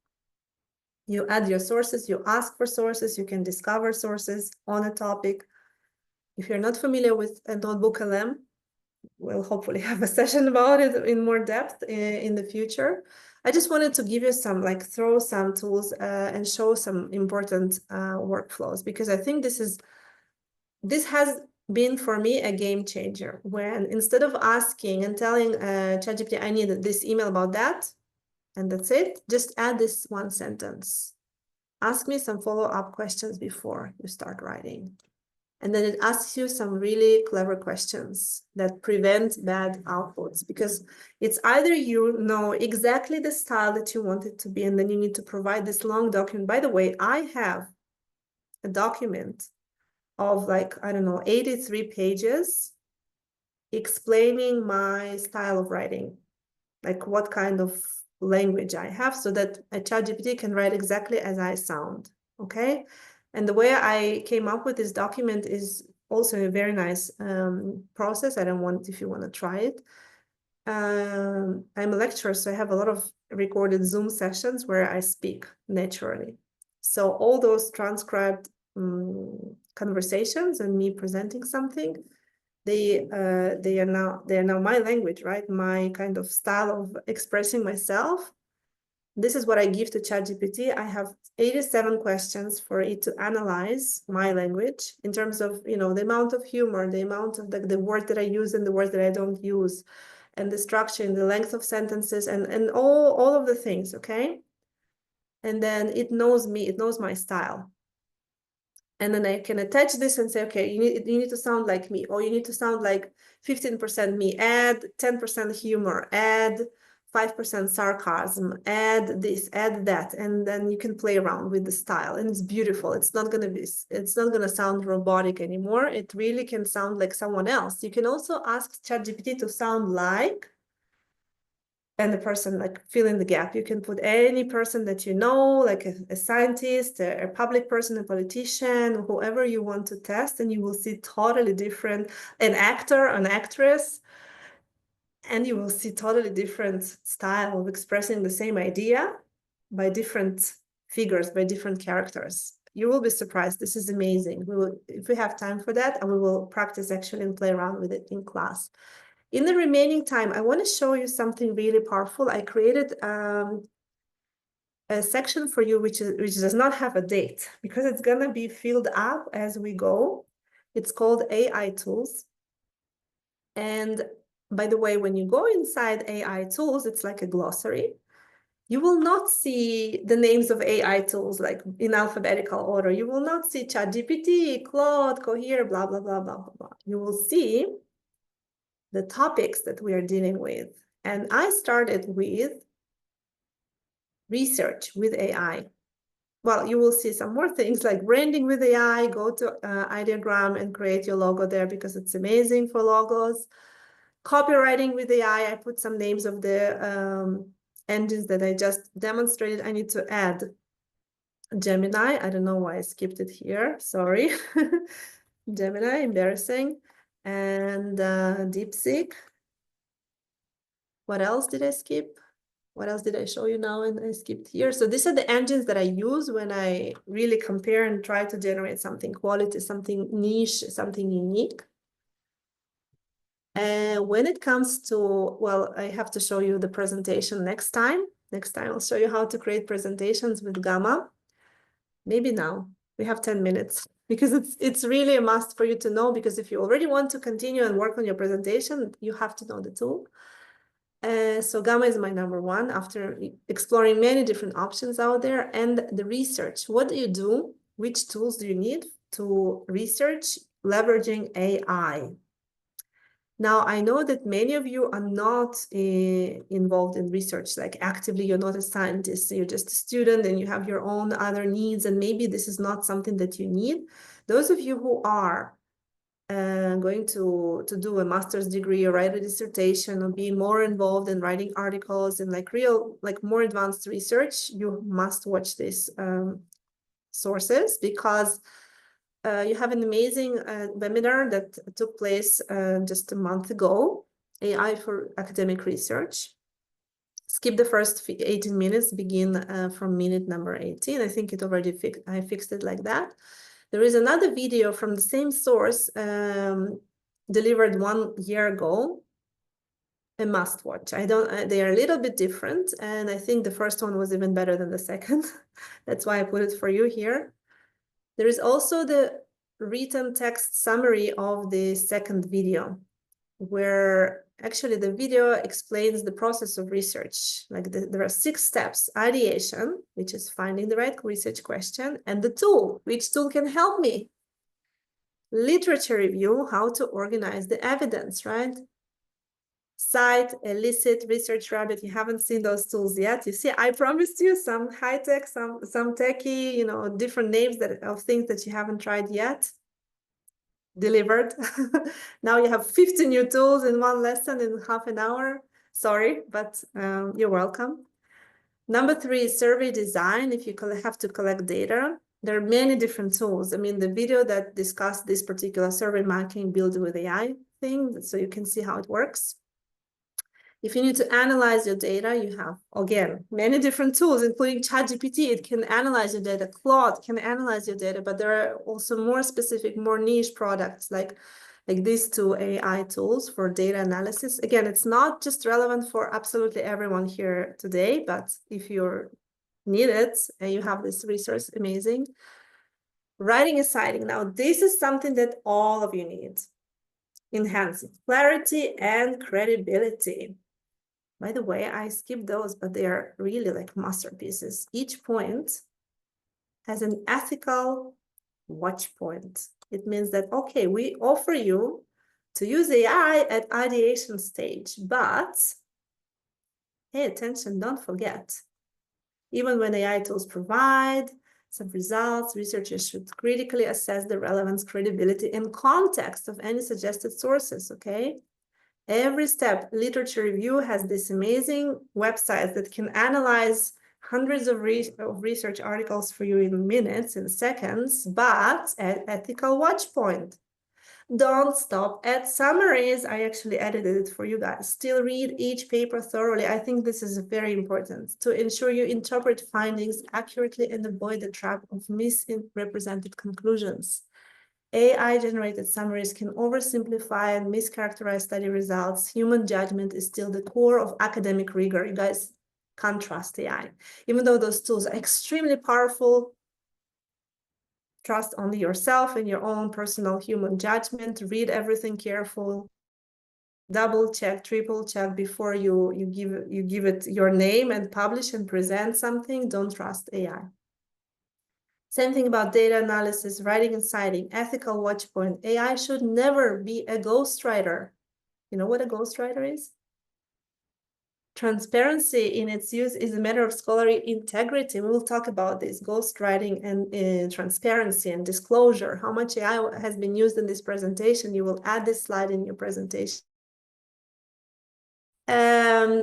You add your sources, you ask for sources, you can discover sources on a topic. If you're not familiar with a notebook LM, we'll hopefully have a session about it in more depth in the future. I just wanted to give you some, throw some tools and show some important workflows, because I think this has been for me a game changer, when instead of asking and telling ChatGPT, I need this email about that, and that's it, just add this one sentence. Ask me some follow-up questions before you start writing. And then it asks you some really clever questions that prevent bad outputs, because it's either you know exactly the style that you want it to be, and then you need to provide this long document. By the way, I have a document of 83 pages explaining my style of writing, what kind of language I have so that a ChatGPT can write exactly as I sound, okay? And the way I came up with this document is also a very nice process. I don't want, if you want to try it. I'm a lecturer, so I have a lot of recorded Zoom sessions where I speak naturally. So all those transcribed conversations and me presenting something, they are now my language, right? My kind of style of expressing myself. This is what I give to ChatGPT. I have 87 questions for it to analyze my language in terms of, you know, the amount of humor, the amount of the word that I use and the words that I don't use, and the structure and the length of sentences and all of the things, okay? And then it knows me, it knows my style. And then I can attach this and say, okay, you need to sound like me, or you need to sound like 15% me, add 10% humor, add 5% sarcasm, add this, add that, and then you can play around with the style, and it's beautiful. It's not gonna sound robotic anymore. It really can sound like someone else. You can also ask ChatGPT to sound like, and the person, like, fill in the gap. You can put any person that you know, like a scientist, a public person, a politician, whoever you want to test, and you will see totally different, an actor, an actress, and you will see totally different style of expressing the same idea by different figures, by different characters. You will be surprised. This is amazing. We will, if we have time for that, and we will practice actually and play around with it in class. In the remaining time, I want to show you something really powerful. I created a section for you which does not have a date, because it's going to be filled up as we go. It's called AI Tools. And by the way, when you go inside AI Tools, it's like a glossary. You will not see the names of AI tools like in alphabetical order. You will not see ChatGPT, Claude, Cohere, blah, blah, blah, blah, blah, blah. You will see the topics that we are dealing with. And I started with research with AI. Well, you will see some more things like branding with AI. Go to Ideogram and create your logo there because it's amazing for logos. Copywriting with AI. I put some names of the engines that I just demonstrated. I need to add Gemini. I don't know why I skipped it here. Sorry. Gemini, embarrassing. And DeepSeek. What else did I skip? What else did I show you now? And I skipped here. So these are the engines that I use when I really compare and try to generate something quality, something niche, something unique. And when it comes to, well, I have to show you the presentation next time. Next time I'll show you how to create presentations with Gamma. Maybe now. We have 10 minutes because it's really a must for you to know, because if you already want to continue and work on your presentation, you have to know the tool. So Gamma is my number one after exploring many different options out there. And the research, what do you do? Which tools do you need to research leveraging AI? Now, I know that many of you are not involved in research, like actively, you're not a scientist, you're just a student and you have your own other needs, and maybe this is not something that you need. Those of you who are going to do a master's degree or write a dissertation or be more involved in writing articles and like more advanced research, you must watch these sources, because you have an amazing webinar that took place just a month ago, AI for academic research. Skip the first 18 minutes, begin from minute number 18. I think it already I fixed it like that. There is another video from the same source delivered 1 year ago, a must watch. They are a little bit different, and I think the first one was even better than the second. That's why I put it for you here. There is also the written text summary of the second video, where actually the video explains the process of research. Like there are 6 steps: ideation, which is finding the right research question, and the tool, which tool can help me. Literature review, how to organize the evidence, right? Cite, elicit, research rabbit. You haven't seen those tools yet. You see, I promised you some high-tech, some techie, you know, different names of things that you haven't tried yet. Delivered. Now you have 50 new tools in one lesson in half an hour. Sorry, but you're welcome. Number 3 is survey design. If you have to collect data, there are many different tools. I mean, the video that discussed this particular survey marking built with AI thing, so you can see how it works. If you need to analyze your data, you have, again, many different tools, including ChatGPT. It can analyze your data. Claude can analyze your data, but there are also more specific, more niche products like these two AI tools for data analysis. Again, it's not just relevant for absolutely everyone here today, but if you need it and you have this resource, amazing. Writing and citing. Now, this is something that all of you need. Enhancing clarity and credibility. By the way, I skipped those, but they are really like masterpieces. Each point has an ethical watch point. It means that, okay, we offer you to use AI at ideation stage, but pay attention, don't forget. Even when AI tools provide some results, researchers should critically assess the relevance, credibility, and context of any suggested sources, okay? Every step, literature review has this amazing website that can analyze hundreds of research articles for you in minutes, in seconds, but at ethical watch point. Don't stop at summaries. I actually edited it for you guys. Still read each paper thoroughly. I think this is very important to ensure you interpret findings accurately and avoid the trap of misrepresented conclusions. AI-generated summaries can oversimplify and mischaracterize study results. Human judgment is still the core of academic rigor. You guys can't trust AI. Even though those tools are extremely powerful, trust only yourself and your own personal human judgment. Read everything careful. Double check, triple check before you give it your name and publish and present something. Don't trust AI. Same thing about data analysis, writing and citing, ethical watch point. AI should never be a ghostwriter. You know what a ghostwriter is? Transparency in its use is a matter of scholarly integrity. We will talk about this, ghostwriting and transparency and disclosure. How much AI has been used in this presentation. You will add this slide in your presentation.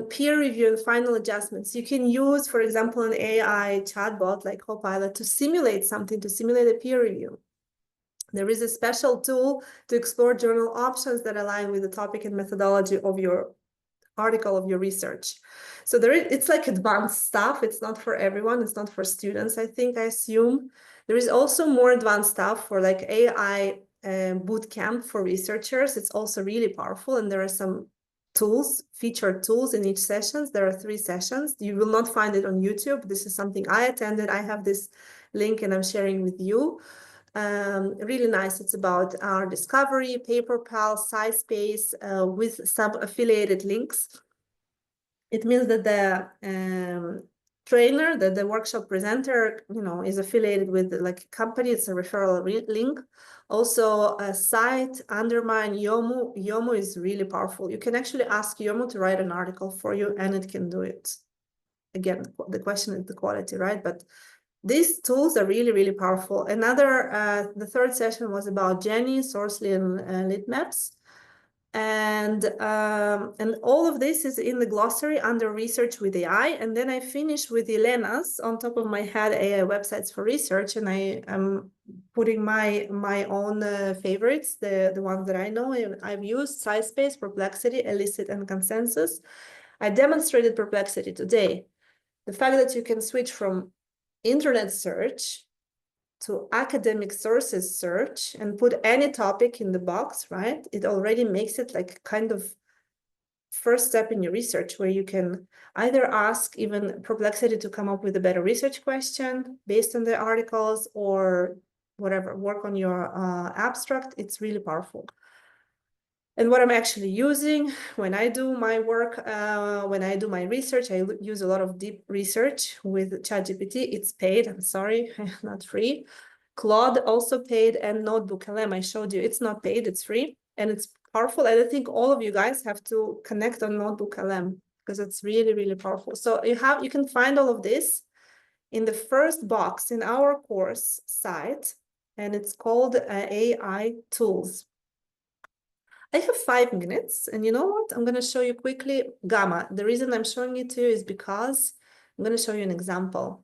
Peer review and final adjustments. You can use, for example, an AI chatbot like Copilot to simulate something, to simulate a peer review. There is a special tool to explore journal options that align with the topic and methodology of your article, of your research. So it's like advanced stuff. It's not for everyone. It's not for students, I assume. There is also more advanced stuff for like AI bootcamp for researchers. It's also really powerful, and there are some tools, featured tools in each sessions. There are 3 sessions. You will not find it on YouTube. This is something I attended. I have this link and I'm sharing with you. Really nice. It's about our discovery, PaperPal, SciSpace, with some affiliated links. It means that the trainer, that the workshop presenter, is affiliated with like a company. It's a referral link. Also, a site undermine Yomu. Yomu is really powerful. You can actually ask Yomu to write an article for you, and it can do it. Again, the question is the quality, right? But these tools are really, really powerful. Another, the 3rd session was about Jenny, Sourcely, and Litmaps. And all of this is in the glossary under research with AI. And then I finished with Elena's on top of my head AI websites for research. And I am putting my own favorites, the ones that I know I've used: SciSpace, Perplexity, Elicit, and Consensus. I demonstrated Perplexity today. The fact that you can switch from internet search to academic sources search and put any topic in the box, right? It already makes it like kind of first step in your research, where you can either ask even Perplexity to come up with a better research question based on the articles, or whatever, work on your abstract. It's really powerful. And what I'm actually using when I do my work, when I do my research, I use a lot of deep research with ChatGPT. It's paid, I'm sorry, not free. Claude also paid, and Notebook LM, I showed you, it's not paid, it's free, and it's powerful. And I think all of you guys have to connect on Notebook LM because it's really, really powerful. So you can find all of this in the first box in our course site, and it's called AI Tools. I have 5 minutes, and you know what? I'm going to show you quickly Gamma. The reason I'm showing it to you is because I'm going to show you an example.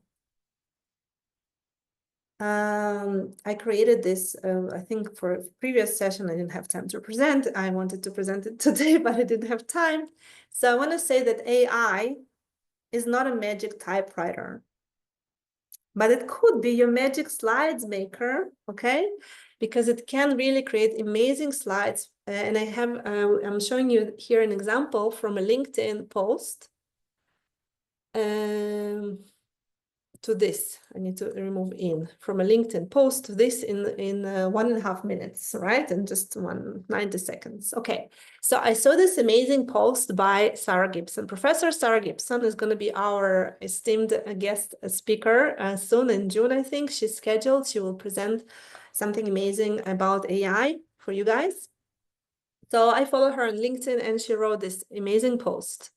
I created this, I think for a previous session, I didn't have time to present. I wanted to present it today, but I didn't have time. So I want to say that AI is not a magic typewriter, but it could be your magic slides maker, okay? Because it can really create amazing slides. And I have, I'm showing you here an example from a LinkedIn post. To this, I need to remove in from a LinkedIn post to this in 1.5 minutes, right? And just 90 seconds. Okay, so I saw this amazing post by Sarah Gibson. Professor Sarah Gibson is going to be our esteemed guest speaker soon in June, I think. She's scheduled. She will present something amazing about AI for you guys. So I follow her on LinkedIn and she wrote this amazing post.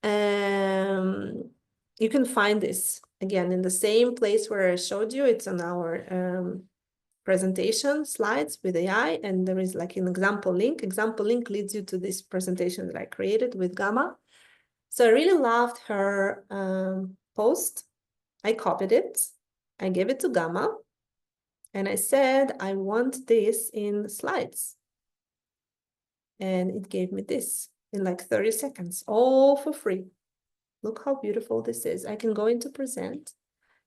You can find this again in the same place where I showed you. It's on our presentation slides with AI, and there is like an example link. Example link leads you to this presentation that I created with Gamma. So I really loved her post. I copied it. I gave it to Gamma. And I said, I want this in slides. And it gave me this in like 30 seconds, all for free. Look how beautiful this is. I can go into present,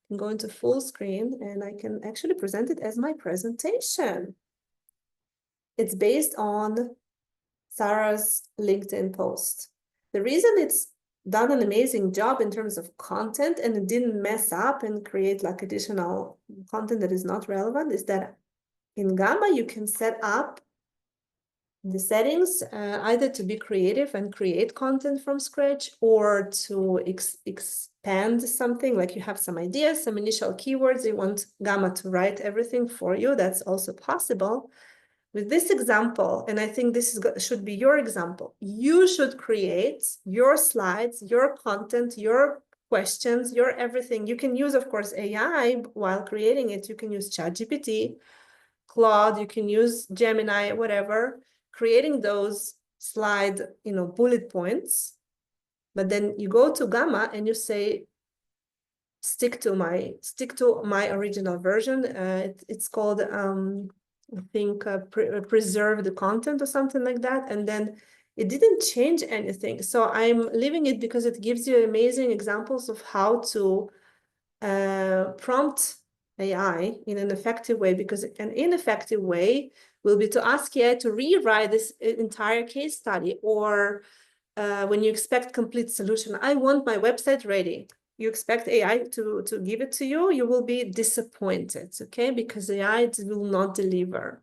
can go into full screen, and I can actually present it as my presentation. It's based on Sarah's LinkedIn post. The reason it's done an amazing job in terms of content and it didn't mess up and create like additional content that is not relevant is that in Gamma, you can set up the settings either to be creative and create content from scratch or to expand something, like you have some ideas, some initial keywords, you want Gamma to write everything for you. That's also possible. With this example, and I think this should be your example, you should create your slides, your content, your questions, your everything. You can use, of course, AI while creating it. You can use ChatGPT, Claude, you can use Gemini, whatever, creating those slide, bullet points. But then you go to Gamma and you say, stick to my original version. It's called, I think, preserve the content or something like that. And then it didn't change anything. So I'm leaving it because it gives you amazing examples of how to prompt AI in an effective way, because an ineffective way will be to ask AI to rewrite this entire case study, or when you expect complete solution. I want my website ready. You expect AI to give it to you, you will be disappointed, okay? Because AI will not deliver.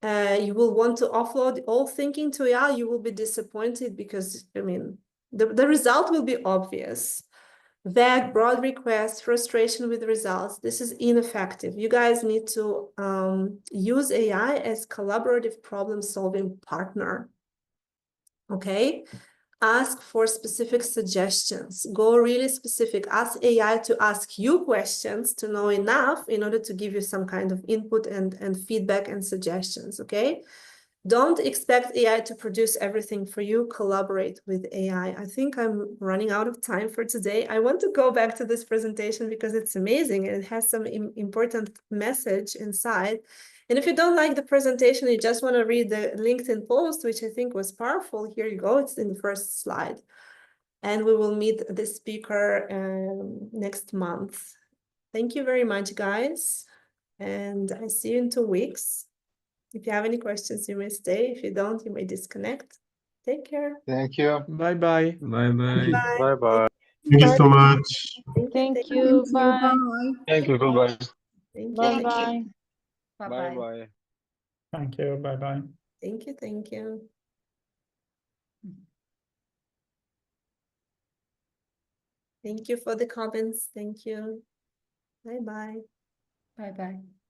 You will want to offload all thinking to AI, you will be disappointed because, the result will be obvious. Vague, broad requests, frustration with results. This is ineffective. You guys need to use AI as collaborative problem-solving partner. Okay? Ask for specific suggestions. Go really specific. Ask AI to ask you questions to know enough in order to give you some kind of input and feedback and suggestions. Okay? Don't expect AI to produce everything for you. Collaborate with AI. I think I'm running out of time for today. I want to go back to this presentation because it's amazing and it has some important message inside. And if you don't like the presentation, you just want to read the LinkedIn post, which I think was powerful. Here you go. It's in the first slide. And we will meet the speaker next month. Thank you very much, guys. And I see you in 2 weeks. If you have any questions, you may stay. If you don't, you may disconnect. Take care. Thank you. Bye-bye. Bye-bye. Bye-bye. Thank you so much. Thank you. Bye. Thank you. Goodbye. Thank you. Bye-bye. Bye-bye. Thank you. Bye-bye. Thank you. Thank you. Thank you for the comments. Thank you. Bye-bye. Bye-bye.